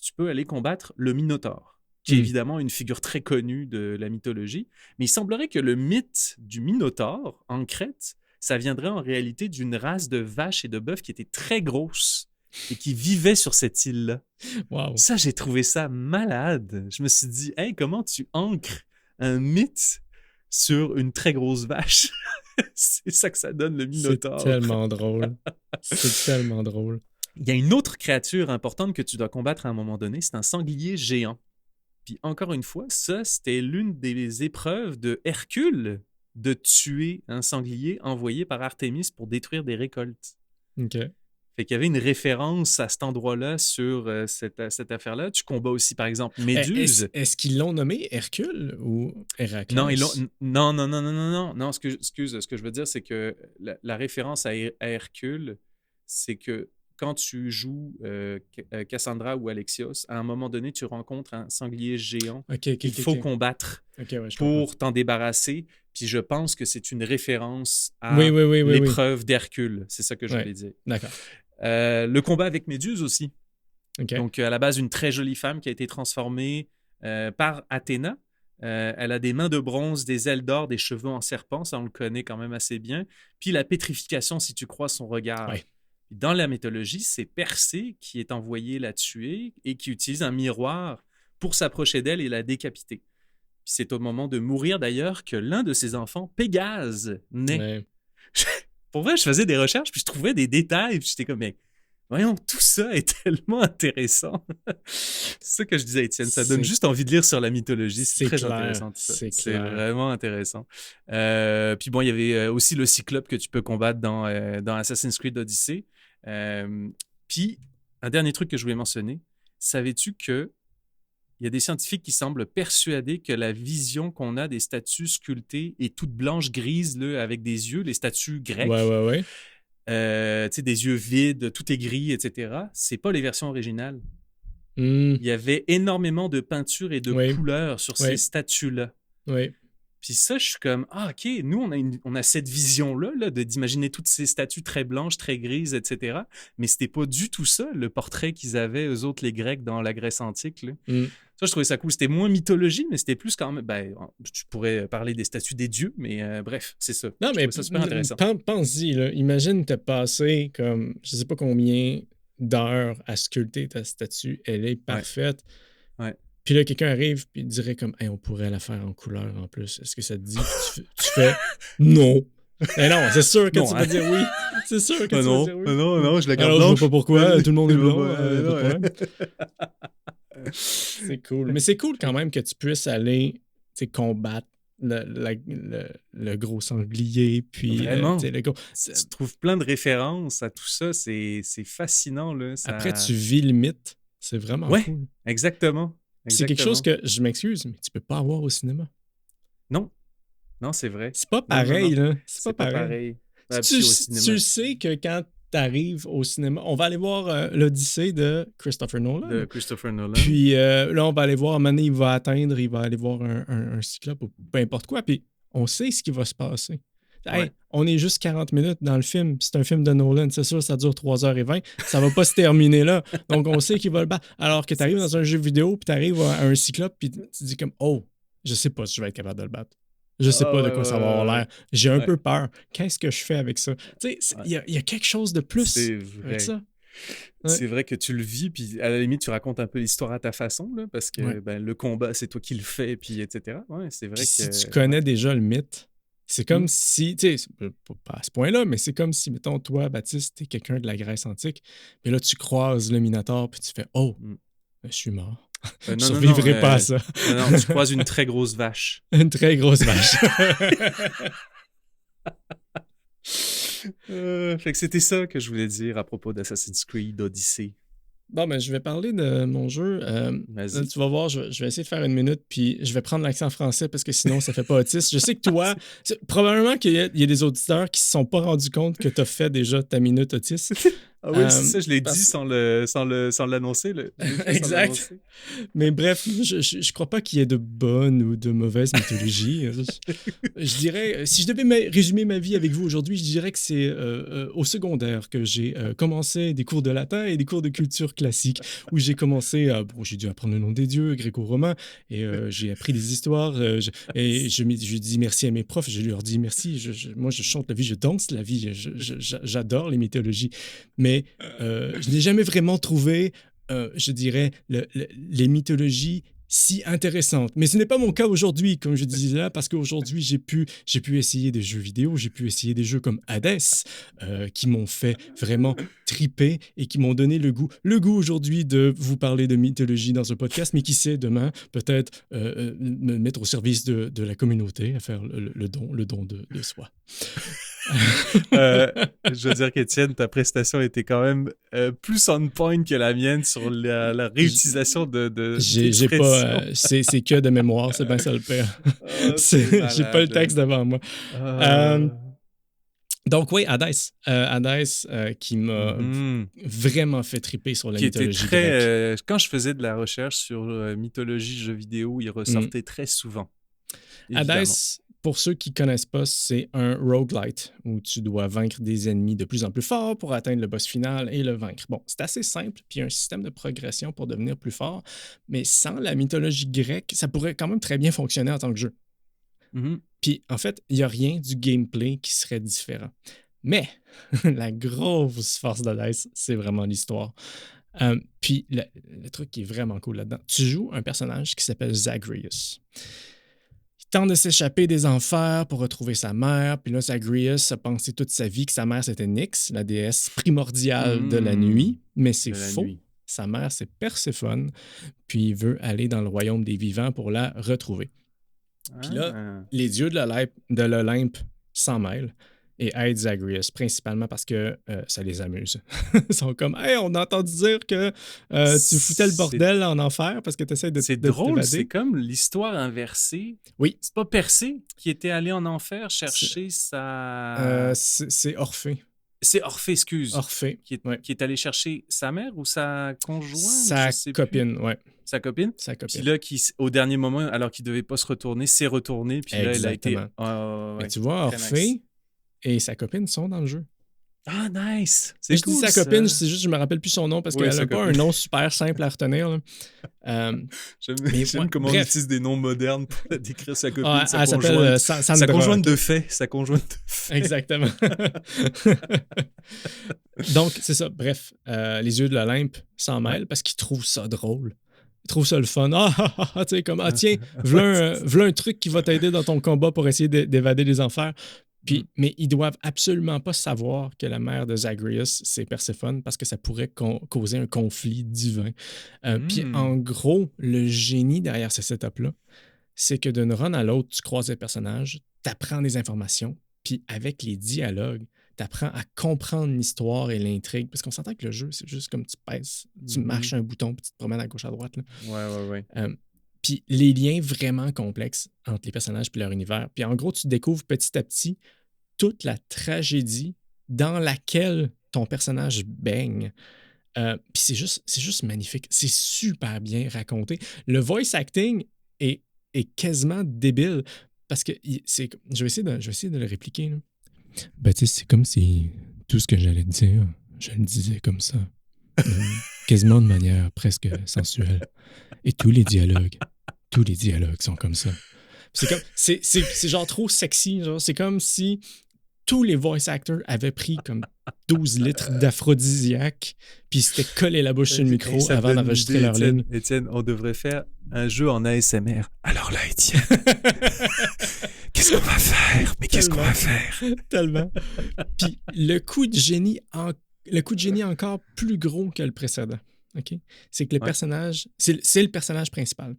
tu peux aller combattre le Minotaure, qui est évidemment une figure très connue de la mythologie. Mais il semblerait que le mythe du Minotaure en Crète, ça viendrait en réalité d'une race de vaches et de bœufs qui était très grosse et qui vivait sur cette île-là. Wow. Ça, j'ai trouvé ça malade. Je me suis dit, hey, comment tu ancres un mythe sur une très grosse vache? C'est ça que ça donne, le Minotaure. C'est tellement drôle. C'est tellement drôle. Il y a une autre créature importante que tu dois combattre à un moment donné, c'est un sanglier géant. Puis encore une fois, ça, c'était l'une des épreuves de Hercule de tuer un sanglier envoyé par Artémis pour détruire des récoltes. OK. Fait qu'il y avait une référence à cet endroit-là sur cette affaire-là. Tu combats aussi, par exemple, Méduse. Est-ce qu'ils l'ont nommé Hercule ou Héraclès? Non, Non. Ce que je veux dire, c'est que la référence à Hercule, c'est que quand tu joues Cassandra ou Alexios, à un moment donné, tu rencontres un sanglier géant qu'il faut combattre pour t'en débarrasser. Puis je pense que c'est une référence à l'épreuve d'Hercule. C'est ça que je voulais dire. D'accord. Le combat avec Méduse aussi. Okay. Donc, à la base, une très jolie femme qui a été transformée par Athéna. Elle a des mains de bronze, des ailes d'or, des cheveux en serpent. Ça, on le connaît quand même assez bien. Puis la pétrification, si tu crois son regard. Ouais. Dans la mythologie, c'est Persée qui est envoyé la tuer et qui utilise un miroir pour s'approcher d'elle et la décapiter. Puis c'est au moment de mourir, d'ailleurs, que l'un de ses enfants, Pégase, naît. Ouais. Pour vrai, je faisais des recherches, puis je trouvais des détails, puis j'étais comme, mais voyons, tout ça est tellement intéressant. C'est ça que je disais, Étienne, ça donne juste envie de lire sur la mythologie. C'est très intéressant, tout ça. C'est vraiment intéressant. Puis bon, il y avait aussi le Cyclope que tu peux combattre dans Assassin's Creed Odyssey. Puis, un dernier truc que je voulais mentionner, savais-tu que il y a des scientifiques qui semblent persuadés que la vision qu'on a des statues sculptées est toute blanche grise là, avec des yeux, les statues grecques. Ouais. Tu sais, des yeux vides, tout est gris, etc. C'est pas les versions originales. Il y avait énormément de peintures et de couleurs sur ces statues-là. Oui. Puis ça, je suis comme, OK, nous, on a cette vision-là d'imaginer toutes ces statues très blanches, très grises, etc. Mais c'était pas du tout ça, le portrait qu'ils avaient, eux autres, les Grecs, dans la Grèce antique. Là. Ça, je trouvais ça cool. C'était moins mythologie, mais c'était plus quand même... tu pourrais parler des statues des dieux, mais bref, c'est ça. Non, mais ça super intéressant. Pense-y, là. Imagine t'as passé comme, je sais pas combien d'heures à sculpter ta statue. Elle est parfaite. Ouais. Puis là, quelqu'un arrive et dirait comme hey, on pourrait la faire en couleur en plus. Est-ce que ça te dit? Tu fais non. Mais non, c'est sûr que tu vas dire oui. C'est sûr que tu vas dire oui. Non, je la garde blanche. Je sais pas pourquoi, tout le monde est blanc. C'est cool. Mais c'est cool quand même que tu puisses aller combattre le gros sanglier. Puis, vraiment. Tu trouves plein de références à tout ça. C'est fascinant. Là. Ça... Après, tu vis le mythe. C'est vraiment cool. Exactement. C'est quelque chose que, je m'excuse, mais tu peux pas avoir au cinéma. Non, c'est vrai. C'est pas pareil, non. là. C'est pas pareil. Tu sais que quand t'arrives au cinéma, on va aller voir l'Odyssée de Christopher Nolan. Puis là, on va aller voir, à un moment donné, il va aller voir un cyclope ou peu importe quoi, puis on sait ce qui va se passer. Hey, on est juste 40 minutes dans le film. C'est un film de Nolan. C'est sûr, ça dure 3h20. Ça va pas se terminer là. Donc, on sait qu'il va le battre. Alors que tu arrives dans un jeu vidéo, puis tu arrives à un cyclope, puis tu dis comme « Oh, je sais pas si je vais être capable de le battre. Je sais pas de quoi ça va avoir l'air. J'ai un peu peur. Qu'est-ce que je fais avec ça? » Tu sais, il y a quelque chose de plus avec ça. C'est vrai que tu le vis, puis à la limite, tu racontes un peu l'histoire à ta façon, là, parce que le combat, c'est toi qui le fais, puis etc. Ouais, c'est vrai que... Si tu connais déjà le mythe, c'est comme si, tu sais, pas à ce point-là, mais c'est comme si, mettons, toi, Baptiste, t'es quelqu'un de la Grèce antique, mais là, tu croises le Minotaure, puis tu fais « Oh, je suis mort. Je survivrai pas à ça. » Non, tu croises une très grosse vache. Une très grosse vache. Fait que c'était ça que je voulais dire à propos d'Assassin's Creed Odyssey. Bon, ben, je vais parler de mon jeu. Là, Vas-y. tu vas voir, je vais essayer de faire une minute, puis je vais prendre l'accent français parce que sinon, ça fait pas autiste. Je sais que toi, probablement il y a des auditeurs qui se sont pas rendus compte que tu as fait déjà ta minute autiste. Ah oui, c'est ça, je l'ai dit parce- sans l'annoncer. Je l'ai fait sans Exact. l'annoncer. Mais bref, je crois pas qu'il y ait de bonne ou de mauvaise mythologie. Je dirais, si je devais résumer ma vie avec vous aujourd'hui, je dirais que c'est au secondaire que j'ai commencé des cours de latin et des cours de culture classique, où j'ai commencé à, bon, j'ai dû apprendre le nom des dieux gréco-romains, et j'ai appris des histoires, et je dis merci à mes profs, je leur dis merci, moi je chante la vie, je danse la vie, j'adore les mythologies, mais je n'ai jamais vraiment trouvé je dirais, les mythologies si intéressantes. Mais ce n'est pas mon cas aujourd'hui, comme je disais là, parce qu'aujourd'hui, j'ai pu essayer des jeux vidéo, j'ai pu essayer des jeux comme Hades, qui m'ont fait vraiment triper et qui m'ont donné le goût aujourd'hui de vous parler de mythologie dans un podcast, mais qui sait, demain, peut-être me mettre au service de la communauté, à faire le don de soi. Je veux dire qu'Étienne, ta prestation était quand même plus on point que la mienne sur la réutilisation J'ai pas. d'expressions. C'est que de mémoire, c'est bien ça le pire. Ah, c'est J'ai pas le malade. texte devant moi. Ah. Donc, oui, Hades. Hades qui m'a Mhm. vraiment fait triper sur la Qui était mythologie très. grecque. Quand je faisais de la recherche sur mythologie jeux vidéo, il ressortait très souvent. Évidemment. Hades, pour ceux qui ne connaissent pas, c'est un roguelite où tu dois vaincre des ennemis de plus en plus forts pour atteindre le boss final et le vaincre. Bon, c'est assez simple, puis il y a un système de progression pour devenir plus fort, mais sans la mythologie grecque, ça pourrait quand même très bien fonctionner en tant que jeu. Mhm. Puis, en fait, il n'y a rien du gameplay qui serait différent. Mais la grosse force d'Hades, c'est vraiment l'histoire. Puis, le truc qui est vraiment cool là-dedans, tu joues un personnage qui s'appelle Zagreus. Il tente de s'échapper des enfers pour retrouver sa mère. Puis là, Zagreus a pensé toute sa vie que sa mère, c'était Nyx, la déesse primordiale de la nuit. Mais c'est De la faux. nuit. Sa mère, c'est Perséphone. Puis il veut aller dans le royaume des vivants pour la retrouver. Puis là, les dieux de l'Olympe s'en mêlent et aident Zagreus, principalement parce que ça les amuse. Ils sont comme « Hey, on a entendu dire que tu foutais le bordel en enfer parce que tu essaies de C'est de drôle, t'évader. c'est comme l'histoire inversée. Oui, C'est pas Persée qui était allé en enfer chercher sa. c'est Orphée. C'est Orphée, excuse. Orphée, ouais. Qui est allé chercher sa mère ou sa conjointe? Sa je sais copine, plus. ouais. Sa copine? Sa Puis copine. là, au dernier moment, alors qu'il devait pas se retourner, s'est retourné. Puis là, il a été. Exactement. Ah, ouais, Mais tu vois, très Orphée nice. et sa copine sont dans le jeu. Ah, nice! Je dis sa copine, c'est juste je me rappelle plus son nom parce Oui, qu'elle sa n'a pas un copine. nom super simple à retenir. Là. Mais J'aime ouais, comment bref. on utilise des noms modernes pour décrire sa copine, Ah, sa elle s'appelle conjointe. Sandra. Sa conjointe de fait. Sa conjointe de fait. Exactement. Donc, c'est ça. Bref, les yeux de l'Olympe s'en mêlent parce qu'ils trouvent ça drôle. Ils trouvent ça le fun. Tu sais, comme, tiens, v'là un truc qui va t'aider dans ton combat pour essayer d'évader les enfers. Puis, mais ils doivent absolument pas savoir que la mère de Zagreus, c'est Perséphone, parce que ça pourrait causer un conflit divin. Puis, en gros, le génie derrière ce setup-là, c'est que d'une run à l'autre, tu croises des personnages, tu apprends des informations, puis avec les dialogues, tu apprends à comprendre l'histoire et l'intrigue. Parce qu'on s'entend que le jeu, c'est juste comme tu pèses, tu marches un bouton, puis tu te promènes à gauche à droite. Là. Ouais. Puis les liens vraiment complexes entre les personnages et leur univers. Puis en gros, tu découvres petit à petit toute la tragédie dans laquelle ton personnage baigne. Puis c'est juste magnifique. C'est super bien raconté. Le voice acting est quasiment débile parce que je vais essayer de le répliquer. Là. Baptiste, c'est comme si tout ce que j'allais te dire, je le disais comme ça. Quasiment de manière presque sensuelle. Et tous les dialogues sont comme ça. C'est genre trop sexy. Genre. C'est comme si tous les voice actors avaient pris comme 12 litres d'aphrodisiaque puis s'étaient collé la bouche sur le micro avant d'enregistrer leur ligne. Étienne, on devrait faire un jeu en ASMR. Alors là, Étienne, qu'est-ce qu'on va faire? Mais qu'est-ce qu'on va faire? Tellement. Puis le coup de génie encore plus gros que le précédent. Okay? C'est que le personnage, c'est le personnage principal.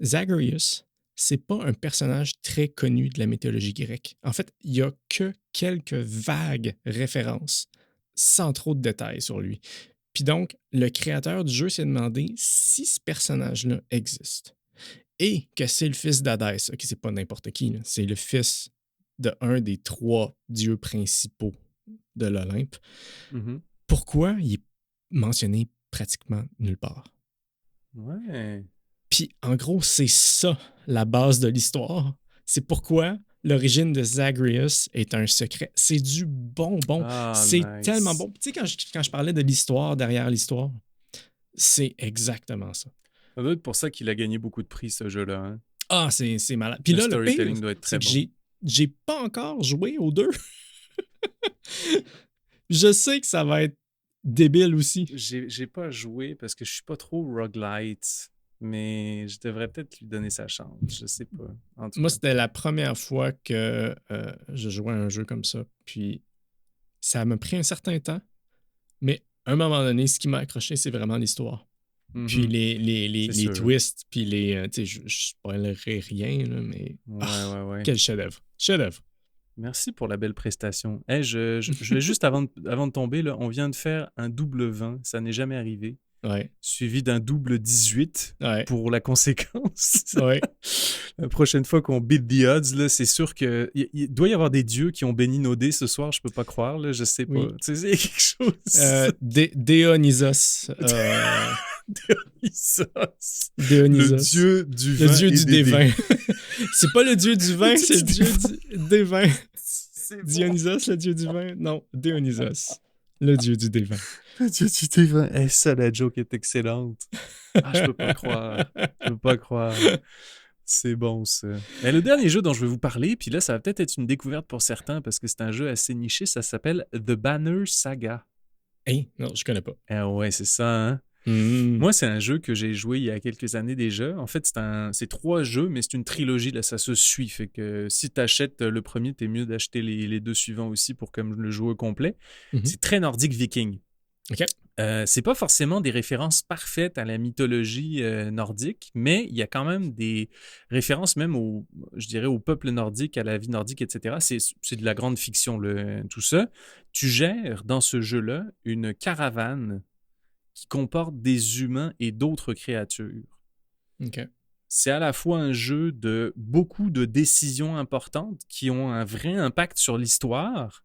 Zagreus, c'est pas un personnage très connu de la mythologie grecque. En fait, il n'y a que quelques vagues références, sans trop de détails sur lui. Puis donc, le créateur du jeu s'est demandé si ce personnage-là existe et que c'est le fils d'Hadès. OK, c'est pas n'importe qui, là. C'est le fils de un des 3 dieux principaux de l'Olympe. Mhm. Pourquoi il est mentionné pratiquement nulle part? Ouais. Puis, en gros, c'est ça, la base de l'histoire. C'est pourquoi l'origine de Zagreus est un secret. C'est du bonbon. Ah, C'est nice. tellement bon. Tu sais, quand je parlais de l'histoire derrière l'histoire, c'est exactement ça. Ça doit être pour ça qu'il a gagné beaucoup de prix, ce jeu-là. Hein? Ah, c'est malade. Puis Le là, le storytelling pire, doit être c'est très que bon. j'ai pas encore joué aux 2. Je sais que ça va être débile aussi. J'ai pas joué parce que je suis pas trop roguelite, mais je devrais peut-être lui donner sa chance. Je sais pas. En tout Moi, cas. c'était la première fois que je jouais à un jeu comme ça. Puis ça m'a pris un certain temps, mais à un moment donné, ce qui m'a accroché, c'est vraiment l'histoire. Puis Mhm. les sûr. twists, puis les... tu sais, je spoilerai rien, là, mais... Ouais. Quel chef-d'œuvre. Chef-d'œuvre. Merci pour la belle prestation. Hey, je vais juste, avant de tomber, là, on vient de faire un double 20. Ça n'est jamais arrivé. Ouais. Suivi d'un double 18 Ouais. pour la conséquence. Ouais. La prochaine fois qu'on beat the odds, là, c'est sûr que il doit y avoir des dieux qui ont béni nos dés ce soir. Je peux pas croire, là, je sais pas. Oui. Tu sais, il y a quelque chose. Dionysos. Dionysos. Dionysos. Le dieu du vin. Le dieu et du des dés. dévin. C'est pas le dieu du vin, Le c'est le dieu dieu du des vins. C'est bon. Dionysos, le dieu du vin? Non, Dionysos. Le dieu du dévin. Le dieu du dévin. Eh, ça, la joke est excellente. Ah, je peux pas croire. Je peux pas croire. C'est bon, ça. Mais le dernier jeu dont je vais vous parler, puis là, ça va peut-être être une découverte pour certains parce que c'est un jeu assez niché, ça s'appelle The Banner Saga. Hey, non, je connais pas. Ah ouais, c'est ça, hein? Moi, c'est un jeu que j'ai joué il y a quelques années déjà. En fait, c'est 3 jeux, mais c'est une trilogie, là, ça se suit. Fait que si tu achètes le premier, t'es mieux d'acheter les 2 suivants aussi pour comme le jouer au complet. Mhm. C'est très nordique viking. OK. C'est pas forcément des références parfaites à la mythologie nordique, mais il y a quand même des références même je dirais, au peuple nordique, à la vie nordique, etc. C'est de la grande fiction, tout ça. Tu gères dans ce jeu-là une caravane qui comporte des humains et d'autres créatures. OK. C'est à la fois un jeu de beaucoup de décisions importantes qui ont un vrai impact sur l'histoire,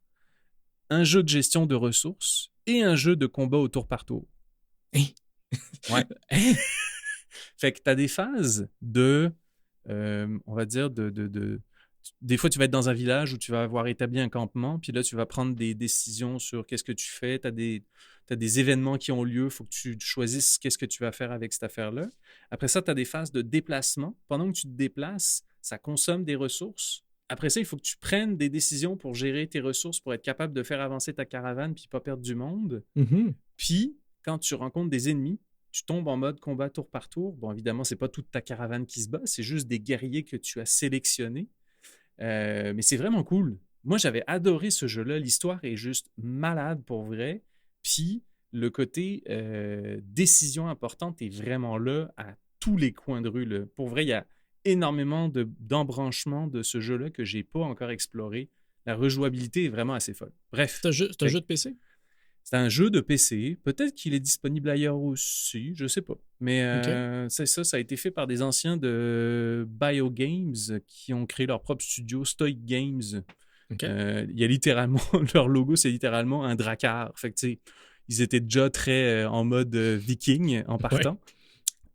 un jeu de gestion de ressources et un jeu de combat au tour par tour. Ouais. Fait que tu as des phases on va dire, des fois, tu vas être dans un village où tu vas avoir établi un campement, puis là, tu vas prendre des décisions sur qu'est-ce que tu fais. Tu as des événements qui ont lieu, il faut que tu choisisses qu'est-ce que tu vas faire avec cette affaire-là. Après ça, tu as des phases de déplacement. Pendant que tu te déplaces, ça consomme des ressources. Après ça, il faut que tu prennes des décisions pour gérer tes ressources, pour être capable de faire avancer ta caravane puis pas perdre du monde. Mhm. Puis, quand tu rencontres des ennemis, tu tombes en mode combat tour par tour. Bon, évidemment, c'est pas toute ta caravane qui se bat, c'est juste des guerriers que tu as sélectionnés. Mais c'est vraiment cool. Moi, j'avais adoré ce jeu-là. L'histoire est juste malade pour vrai. Puis, le côté décision importante est vraiment là à tous les coins de rue, là. Pour vrai, il y a énormément d'embranchements de ce jeu-là que j'ai pas encore exploré. La rejouabilité est vraiment assez folle. Bref. C'est un jeu de PC? C'est un jeu de PC. Peut-être qu'il est disponible ailleurs aussi, je sais pas. Mais c'est ça, ça a été fait par des anciens de BioGames qui ont créé leur propre studio, Stoic Games. OK. Il y a littéralement, leur logo, c'est littéralement un drakkar. Fait que, tu sais, ils étaient déjà très en mode viking en partant.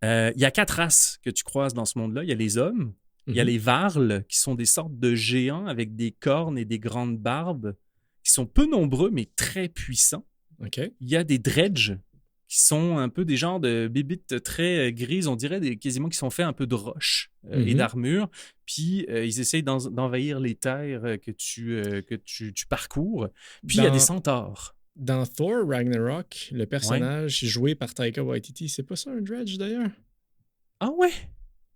Il y a 4 races que tu croises dans ce monde-là. Il y a les hommes, il y a les varls, qui sont des sortes de géants avec des cornes et des grandes barbes, qui sont peu nombreux, mais très puissants. OK. Il y a des dredges, qui sont un peu des genres de bébites très grises, on dirait quasiment qui sont faits un peu de roche et d'armure. Puis ils essayent d'envahir les terres que tu parcours. Puis il y a des centaures. Dans Thor Ragnarok, le personnage joué par Taika Waititi, c'est pas ça un dredge d'ailleurs? Ah ouais?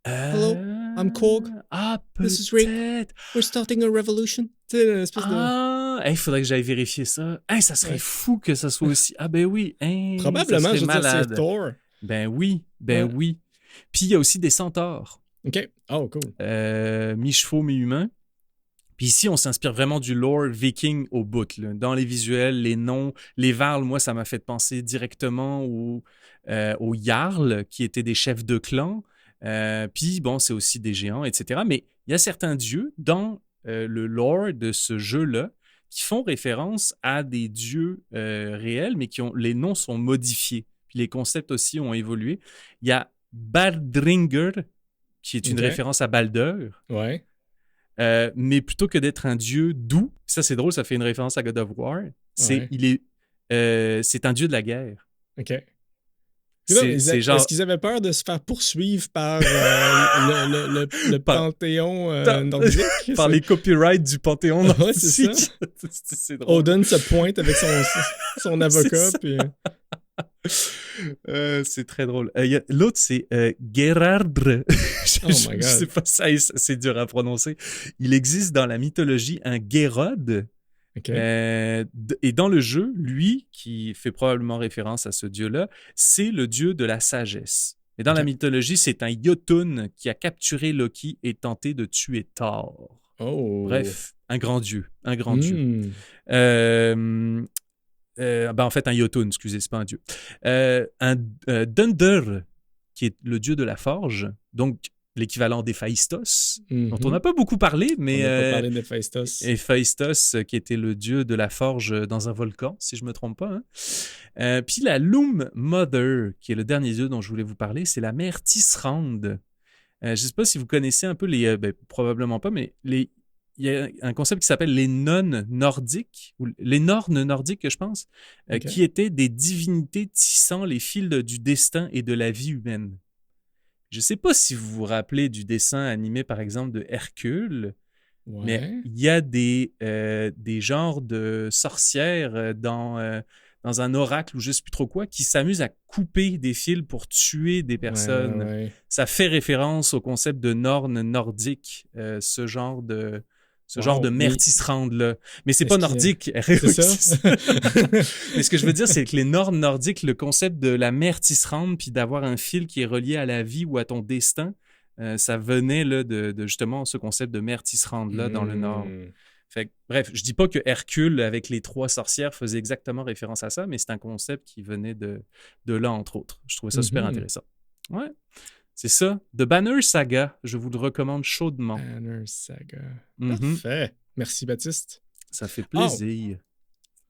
Hello, I'm Korg. Ah, This is Rick. peut-être. We're starting a revolution. Tu sais, l'espèce de... Il faudrait que j'aille vérifier ça. Ça serait fou que ça soit aussi... Ah ben oui. Probablement, ça je veux serait dire, c'est malade. Thor. Ben oui. Puis il y a aussi des centaures. OK. Oh, cool. Mi-chevaux, mi-humains. Puis ici, on s'inspire vraiment du lore viking au bout. Là. Dans les visuels, les noms, les Varls, moi, ça m'a fait penser directement aux Jarls, qui étaient des chefs de clan. Puis bon, c'est aussi des géants, etc. Mais il y a certains dieux dans le lore de ce jeu-là qui font référence à des dieux réels, mais les noms sont modifiés. Puis les concepts aussi ont évolué. Il y a Baldringer, qui est une référence à Balder. Ouais. Mais plutôt que d'être un dieu doux, ça c'est drôle, ça fait une référence à God of War, c'est un dieu de la guerre. OK. Genre... Est-ce qu'ils avaient peur de se faire poursuivre par le panthéon nordique? Par les copyrights du panthéon nordique. Ouais, c'est ça. C'est drôle. Odin se pointe avec son avocat. Puis... c'est très drôle. L'autre, c'est Gerard. Je sais pas, c'est dur à prononcer. Il existe dans la mythologie un Gérod. Okay. Et dans le jeu, lui, qui fait probablement référence à ce dieu-là, c'est le dieu de la sagesse. Et dans la mythologie, c'est un Jotun qui a capturé Loki et tenté de tuer Thor. Oh. Bref, un grand dieu. Un grand dieu. En fait, un Jotun, excusez, c'est pas un dieu. Dunder, qui est le dieu de la forge, donc l'équivalent d'Héphaïstos, dont on n'a pas beaucoup parlé, mais... On n'a pas parlé d'Héphaïstos. Héphaïstos, qui était le dieu de la forge dans un volcan, si je ne me trompe pas. Hein. Puis la Loom Mother, qui est le dernier dieu dont je voulais vous parler, c'est la mère Tisrand. Je ne sais pas si vous connaissez un peu les... probablement pas, mais il y a un concept qui s'appelle les nonnes nordiques, ou les nornes nordiques, je pense, qui étaient des divinités tissant les fils du destin et de la vie humaine. Je ne sais pas si vous vous rappelez du dessin animé, par exemple, de Hercule, mais il y a des genres de sorcières dans un oracle ou je ne sais plus trop quoi qui s'amusent à couper des fils pour tuer des personnes. Ouais. Ça fait référence au concept de norne nordique, ce genre de mère Tisrand-là. Mais c'est pas nordique. C'est ça? Mais ce que je veux dire, c'est que les Nornes nordiques, le concept de la mère Tisrand, puis d'avoir un fil qui est relié à la vie ou à ton destin, ça venait là, de justement ce concept de mère Tisrand-là dans le Nord. Fait que, bref, je dis pas que Hercule, avec les 3 sorcières, faisait exactement référence à ça, mais c'est un concept qui venait de là, entre autres. Je trouvais ça super intéressant. Ouais. C'est ça. The Banner Saga, je vous le recommande chaudement. Banner Saga. Parfait. Merci, Baptiste. Ça fait plaisir.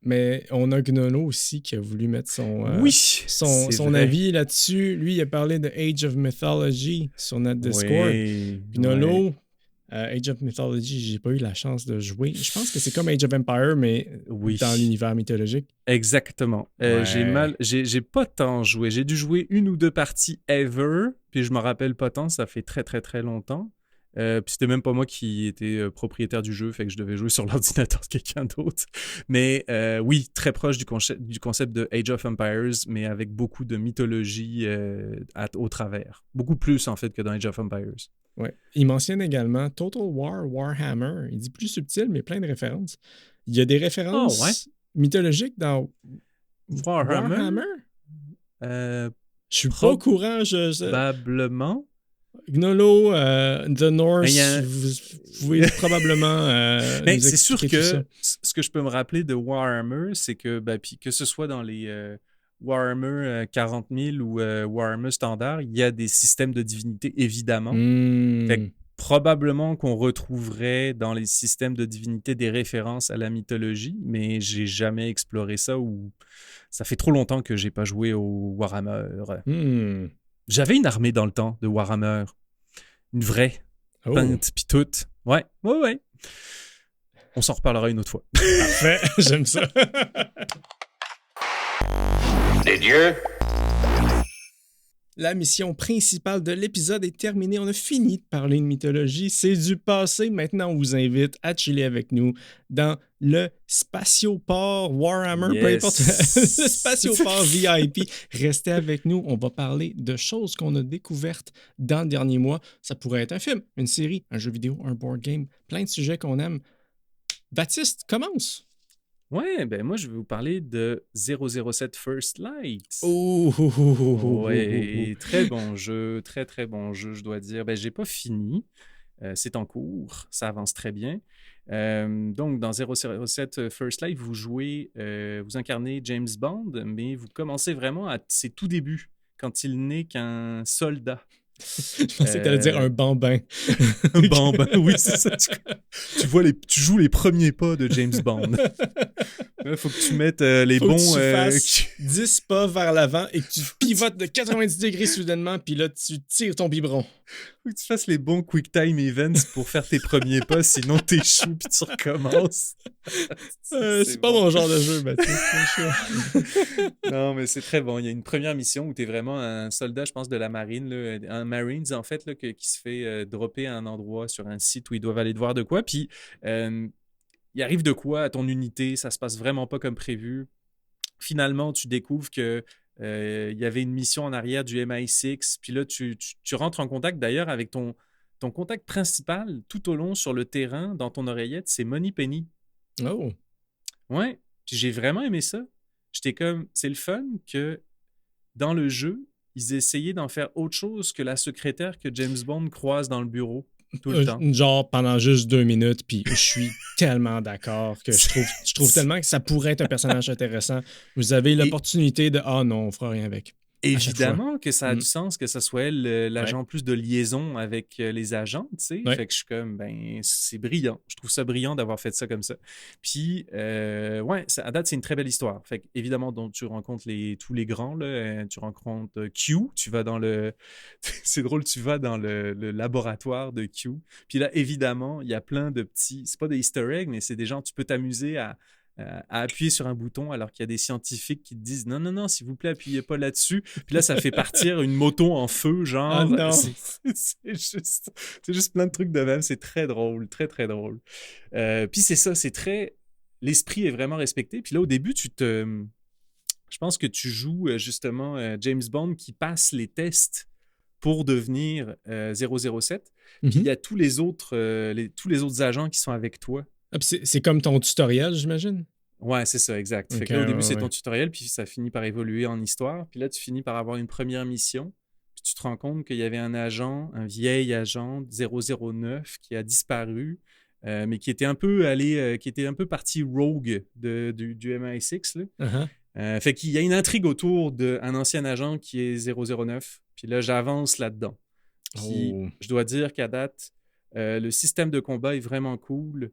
Mais on a Gnolo aussi qui a voulu mettre son avis là-dessus. Lui, il a parlé de Age of Mythology sur notre Discord. Gnolo, Age of Mythology, j'ai pas eu la chance de jouer. Je pense que c'est comme Age of Empire, mais dans l'univers mythologique. Exactement. J'ai pas tant joué. J'ai dû jouer 1 ou 2 parties ever, puis je me rappelle pas tant, ça fait très très très longtemps. Puis c'était même pas moi qui étais propriétaire du jeu, fait que je devais jouer sur l'ordinateur de quelqu'un d'autre. Mais oui, très proche du concept de Age of Empires, mais avec beaucoup de mythologie au travers. Beaucoup plus en fait que dans Age of Empires. Ouais. Il mentionne également Total War, Warhammer. Il dit plus subtil, mais plein de références. Il y a des références mythologiques dans Warhammer? Je suis pas au courant. Probablement. Gnolo, The Norse, vous pouvez probablement mais c'est sûr que ce que je peux me rappeler de Warhammer, c'est que que ce soit dans les Warhammer 40 000 ou Warhammer standard, il y a des systèmes de divinité, évidemment. Fait que, probablement qu'on retrouverait dans les systèmes de divinité des références à la mythologie, mais j'ai jamais exploré ça ou ça fait trop longtemps que j'ai pas joué au Warhammer. J'avais une armée dans le temps de Warhammer. Une vraie. Peinte pis toute. Ouais. On s'en reparlera une autre fois. Parfait, j'aime ça. Les dieux. La mission principale de l'épisode est terminée. On a fini de parler de mythologie. C'est du passé. Maintenant, on vous invite à chiller avec nous dans le Spatioport Warhammer, peu importe, le Spatioport VIP. Restez avec nous. On va parler de choses qu'on a découvertes dans le dernier mois. Ça pourrait être un film, une série, un jeu vidéo, un board game, plein de sujets qu'on aime. Baptiste, commence. Ouais, moi, je vais vous parler de 007 First Light. Oui, très bon jeu, très, très bon jeu, je dois dire. J'ai pas fini. C'est en cours, ça avance très bien. Donc, dans 007 First Light, vous jouez, vous incarnez James Bond, mais vous commencez vraiment à ses tout débuts, quand il n'est qu'un soldat. Je pensais que tu allais dire un bambin. Un bambin, oui, c'est ça. Tu joues les premiers pas de James Bond. Il faut que tu mettes les faut bons... que tu fasses 10 pas vers l'avant et que tu pivotes de 90 degrés soudainement, puis là, tu tires ton biberon. Faut que tu fasses les bons quick time events pour faire tes premiers pas, sinon t'échoues puis tu recommences. C'est pas mon genre de jeu, Baptiste. Non, mais c'est très bon. Il y a une première mission où tu es vraiment un soldat, je pense, de la marine, là, un Marines, en fait, là, qui se fait dropper à un endroit sur un site où ils doivent aller de voir de quoi. Puis, il arrive de quoi à ton unité, ça se passe vraiment pas comme prévu. Finalement, tu découvres que il y avait une mission en arrière du MI6, puis là, tu rentres en contact d'ailleurs avec ton contact principal tout au long sur le terrain, dans ton oreillette, c'est Moneypenny. Oh! Ouais, puis j'ai vraiment aimé ça. J'étais comme, c'est le fun que dans le jeu, ils essayaient d'en faire autre chose que la secrétaire que James Bond croise dans le bureau tout le temps. Genre pendant juste 2 minutes, puis je suis tellement d'accord que je trouve tellement que ça pourrait être un personnage intéressant. Vous avez l'opportunité de « Ah non, on fera rien avec ». Évidemment que ça a du sens que ça soit elle, l'agent plus de liaison avec les agents, tu sais. Ouais. Fait que je suis comme, ben, c'est brillant. Je trouve ça brillant d'avoir fait ça comme ça. Puis, ouais, à date, c'est une très belle histoire. Fait que, évidemment, donc, tu rencontres tous les grands, là. Tu rencontres Q, tu vas dans le... c'est drôle, tu vas dans le laboratoire de Q. Puis là, évidemment, il y a plein de petits... C'est pas des easter eggs, mais c'est des gens, tu peux t'amuser à appuyer sur un bouton alors qu'il y a des scientifiques qui te disent non, non, non, s'il vous plaît, appuyez pas là-dessus. Puis là, ça fait partir une moto en feu, genre. Ah non. C'est juste plein de trucs de même. C'est très drôle, très, très drôle. Puis c'est ça, c'est très... L'esprit est vraiment respecté. Puis là, au début, je pense que tu joues justement James Bond qui passe les tests pour devenir 007. Puis il y a tous les autres agents qui sont avec toi. Ah, c'est comme ton tutoriel, j'imagine? Ouais, c'est ça, exact. Okay, fait que là, au début, c'est ouais. ton tutoriel, puis ça finit par évoluer en histoire. Puis là, tu finis par avoir une première mission. Puis tu te rends compte qu'il y avait un vieil agent 009 qui a disparu, mais qui était un peu parti rogue du MI6. Là. Uh-huh. Fait qu'il y a une intrigue autour d'un ancien agent qui est 009. Puis là, j'avance là-dedans. Puis je dois dire qu'à date, le système de combat est vraiment cool.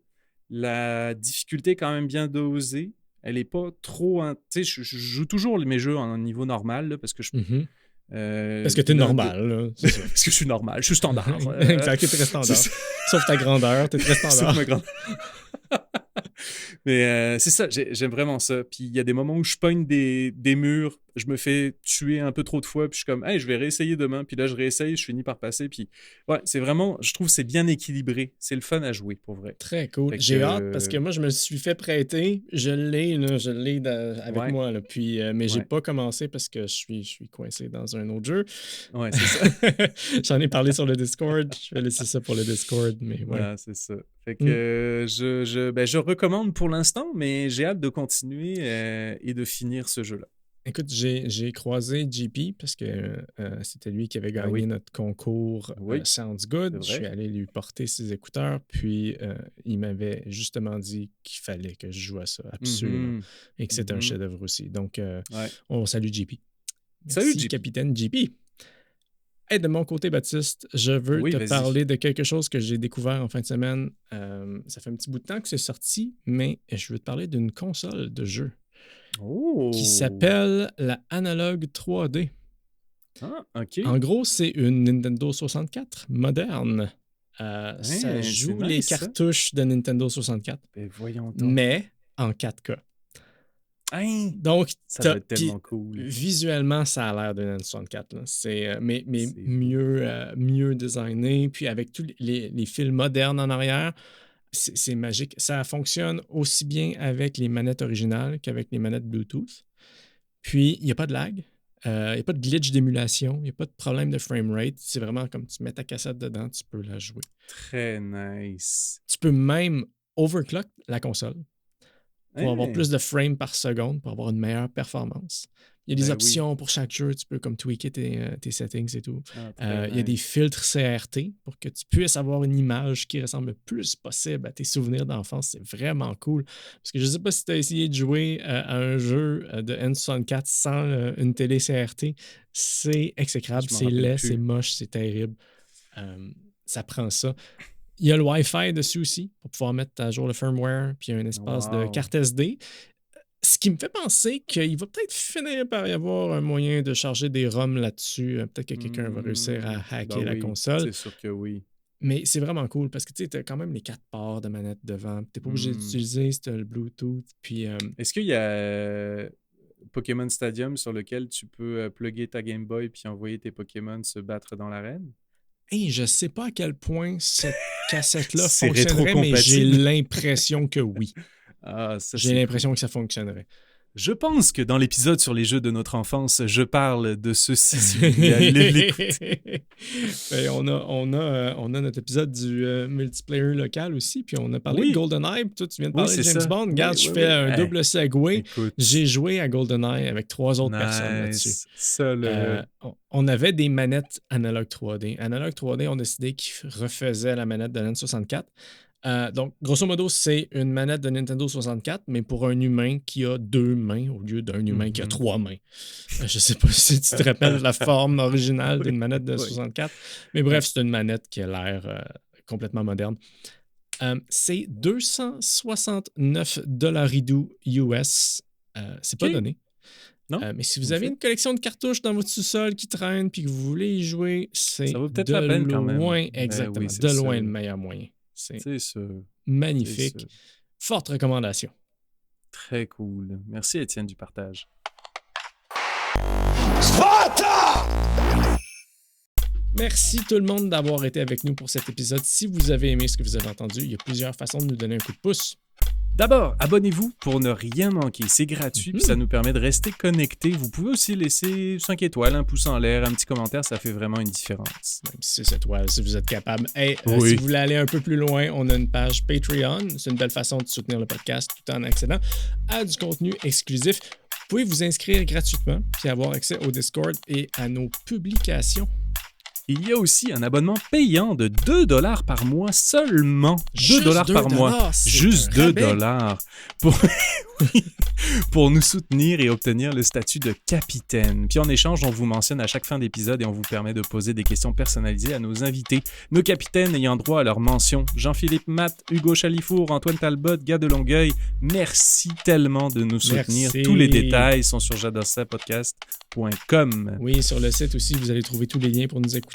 La difficulté est quand même bien dosée. Elle n'est pas trop... Tu sais, je joue toujours mes jeux en niveau normal, là, parce que je... parce que t'es normal, là. C'est ça. Parce que je suis normal, je suis standard. Exact, t'es très standard. Sauf ta grandeur, t'es très standard. Sauf ma grandeur. Mais c'est ça, j'aime vraiment ça. Puis il y a des moments où je pogne des murs, je me fais tuer un peu trop de fois, puis je suis comme, hey, je vais réessayer demain. Puis là, je réessaye, je finis par passer. Puis ouais, c'est vraiment, je trouve que c'est bien équilibré. C'est le fun à jouer, pour vrai. Très cool. J'ai hâte parce que moi, je me suis fait prêter. Je l'ai avec moi. Là, puis, mais j'ai pas commencé parce que je suis coincé dans un autre jeu. Ouais, c'est ça. J'en ai parlé sur le Discord. Je vais laisser ça pour le Discord, mais ouais. Ah, c'est ça. Fait que je recommande pour l'instant, mais j'ai hâte de continuer et de finir ce jeu-là. Écoute, j'ai croisé JP parce que c'était lui qui avait gagné notre concours Sounds Good. Je suis allé lui porter ses écouteurs, puis il m'avait justement dit qu'il fallait que je joue à ça, absolument, et que c'était un chef-d'œuvre aussi. Donc, on salue JP. Merci, Salut, capitaine JP. Et de mon côté, Baptiste, je veux te parler de quelque chose que j'ai découvert en fin de semaine. Ça fait un petit bout de temps que c'est sorti, mais je veux te parler d'une console de jeu qui s'appelle la Analog 3D. Ah, OK. En gros, c'est une Nintendo 64 moderne. Ça joue les cartouches de Nintendo 64, voyons donc. mais en 4K. Hein? Donc, ça va être tellement cool. Visuellement, ça a l'air de N64. Là. C'est mieux designé, puis avec tous les fils modernes en arrière, c'est magique. Ça fonctionne aussi bien avec les manettes originales qu'avec les manettes Bluetooth. Puis, il n'y a pas de lag. Il n'y a pas de glitch d'émulation. Il n'y a pas de problème de framerate. C'est vraiment comme tu mets ta cassette dedans, tu peux la jouer. Très nice. Tu peux même overclock la console pour avoir plus de frames par seconde, pour avoir une meilleure performance. Il y a des Ben options pour chaque jeu. Tu peux comme tweaker tes settings et tout. Ah, Il y a des filtres CRT pour que tu puisses avoir une image qui ressemble le plus possible à tes souvenirs d'enfance. C'est vraiment cool. Parce que je ne sais pas si tu as essayé de jouer à un jeu de N64 sans une télé CRT. C'est exécrable, c'est laid, c'est moche, c'est terrible. Ça prend ça. Il y a le Wi-Fi dessus aussi pour pouvoir mettre à jour le firmware, puis il y a un espace de carte SD. Ce qui me fait penser qu'il va peut-être finir par y avoir un moyen de charger des ROM là-dessus. Peut-être que quelqu'un va réussir à hacker la console. C'est sûr que oui. Mais c'est vraiment cool parce que tu as quand même les 4 ports de manette devant. Tu n'es pas obligé d'utiliser le Bluetooth. Puis, Est-ce qu'il y a Pokémon Stadium sur lequel tu peux plugger ta Game Boy puis envoyer tes Pokémon se battre dans l'arène? Hey, je sais pas à quel point cette cassette-là C'est fonctionnerait, mais j'ai rétrocompatible. l'impression que oui. Ah, ça, J'ai c'est l'impression cool. que ça fonctionnerait. Je pense que dans l'épisode sur les jeux de notre enfance, je parle de ceci si vous voulez aller l'écouter. Ben, on a notre épisode du multiplayer local aussi, puis on a parlé de GoldenEye, puis toi tu viens de parler de James Bond. Regarde, je fais un double segue. Écoute. J'ai joué à GoldenEye avec 3 autres personnes là-dessus. Ça, on avait des manettes Analog 3D. Analog 3D ont décidé qu'ils refaisaient la manette de N64. Donc, grosso modo, c'est une manette de Nintendo 64, mais pour un humain qui a 2 mains au lieu d'un humain qui a 3 mains. Je sais pas si tu te rappelles la forme originale d'une manette de 64, mais bref, c'est une manette qui a l'air complètement moderne. C'est 269 $ US. C'est pas donné. Non? Mais si vous avez une collection de cartouches dans votre sous-sol qui traîne puis que vous voulez y jouer, c'est ça vaut peut-être la peine quand même. Exactement, oui, de loin ça. le meilleur moyen. C'est sûr. Magnifique. C'est sûr. Forte recommandation. Très cool. Merci Étienne du partage. Merci tout le monde d'avoir été avec nous pour cet épisode. Si vous avez aimé ce que vous avez entendu, il y a plusieurs façons de nous donner un coup de pouce. D'abord, abonnez-vous pour ne rien manquer. C'est gratuit, puis ça nous permet de rester connectés. Vous pouvez aussi laisser 5 étoiles, un pouce en l'air, un petit commentaire, ça fait vraiment une différence. Même si c'est étoiles, si vous êtes capable. Hey, Oui. Si vous voulez aller un peu plus loin, on a une page Patreon. C'est une belle façon de soutenir le podcast tout en accédant à du contenu exclusif. Vous pouvez vous inscrire gratuitement puis avoir accès au Discord et à nos publications. Il y a aussi un abonnement payant de 2 $ par mois seulement. 2 $ par mois. Juste 2 $ pour nous soutenir et obtenir le statut de capitaine. Puis en échange, on vous mentionne à chaque fin d'épisode et on vous permet de poser des questions personnalisées à nos invités. Nos capitaines ayant droit à leur mention. Jean-Philippe Matt, Hugo Chalifour, Antoine Talbot, Gars de Longueuil. Merci tellement de nous soutenir. Merci. Tous les détails sont sur j'adoresapodcast.com. Oui, sur le site aussi, vous allez trouver tous les liens pour nous écouter.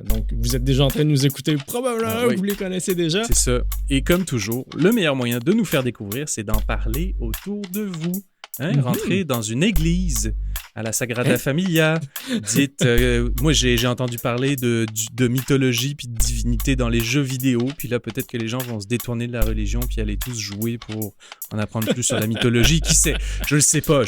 Donc, vous êtes déjà en train de nous écouter. Probablement que vous les connaissez déjà. C'est ça. Et comme toujours, le meilleur moyen de nous faire découvrir, c'est d'en parler autour de vous. Rentrez dans une église à la Sagrada Familia. Dites, moi j'ai entendu parler de mythologie puis de divinité dans les jeux vidéo. Puis là, peut-être que les gens vont se détourner de la religion puis aller tous jouer pour en apprendre plus sur la mythologie. Qui sait? Je le sais pas.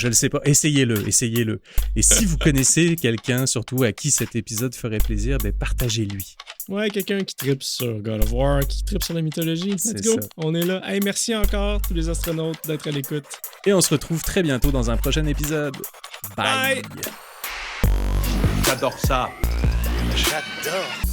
Essayez-le. Et si vous connaissez quelqu'un, surtout à qui cet épisode ferait plaisir, ben partagez-lui. Ouais, quelqu'un qui tripe sur God of War, qui tripe sur la mythologie. Let's go, ça. On est là. Hey, merci encore tous les astronautes d'être à l'écoute. Et on se retrouve très bientôt dans un prochain épisode. Bye. J'adore ça. J'adore.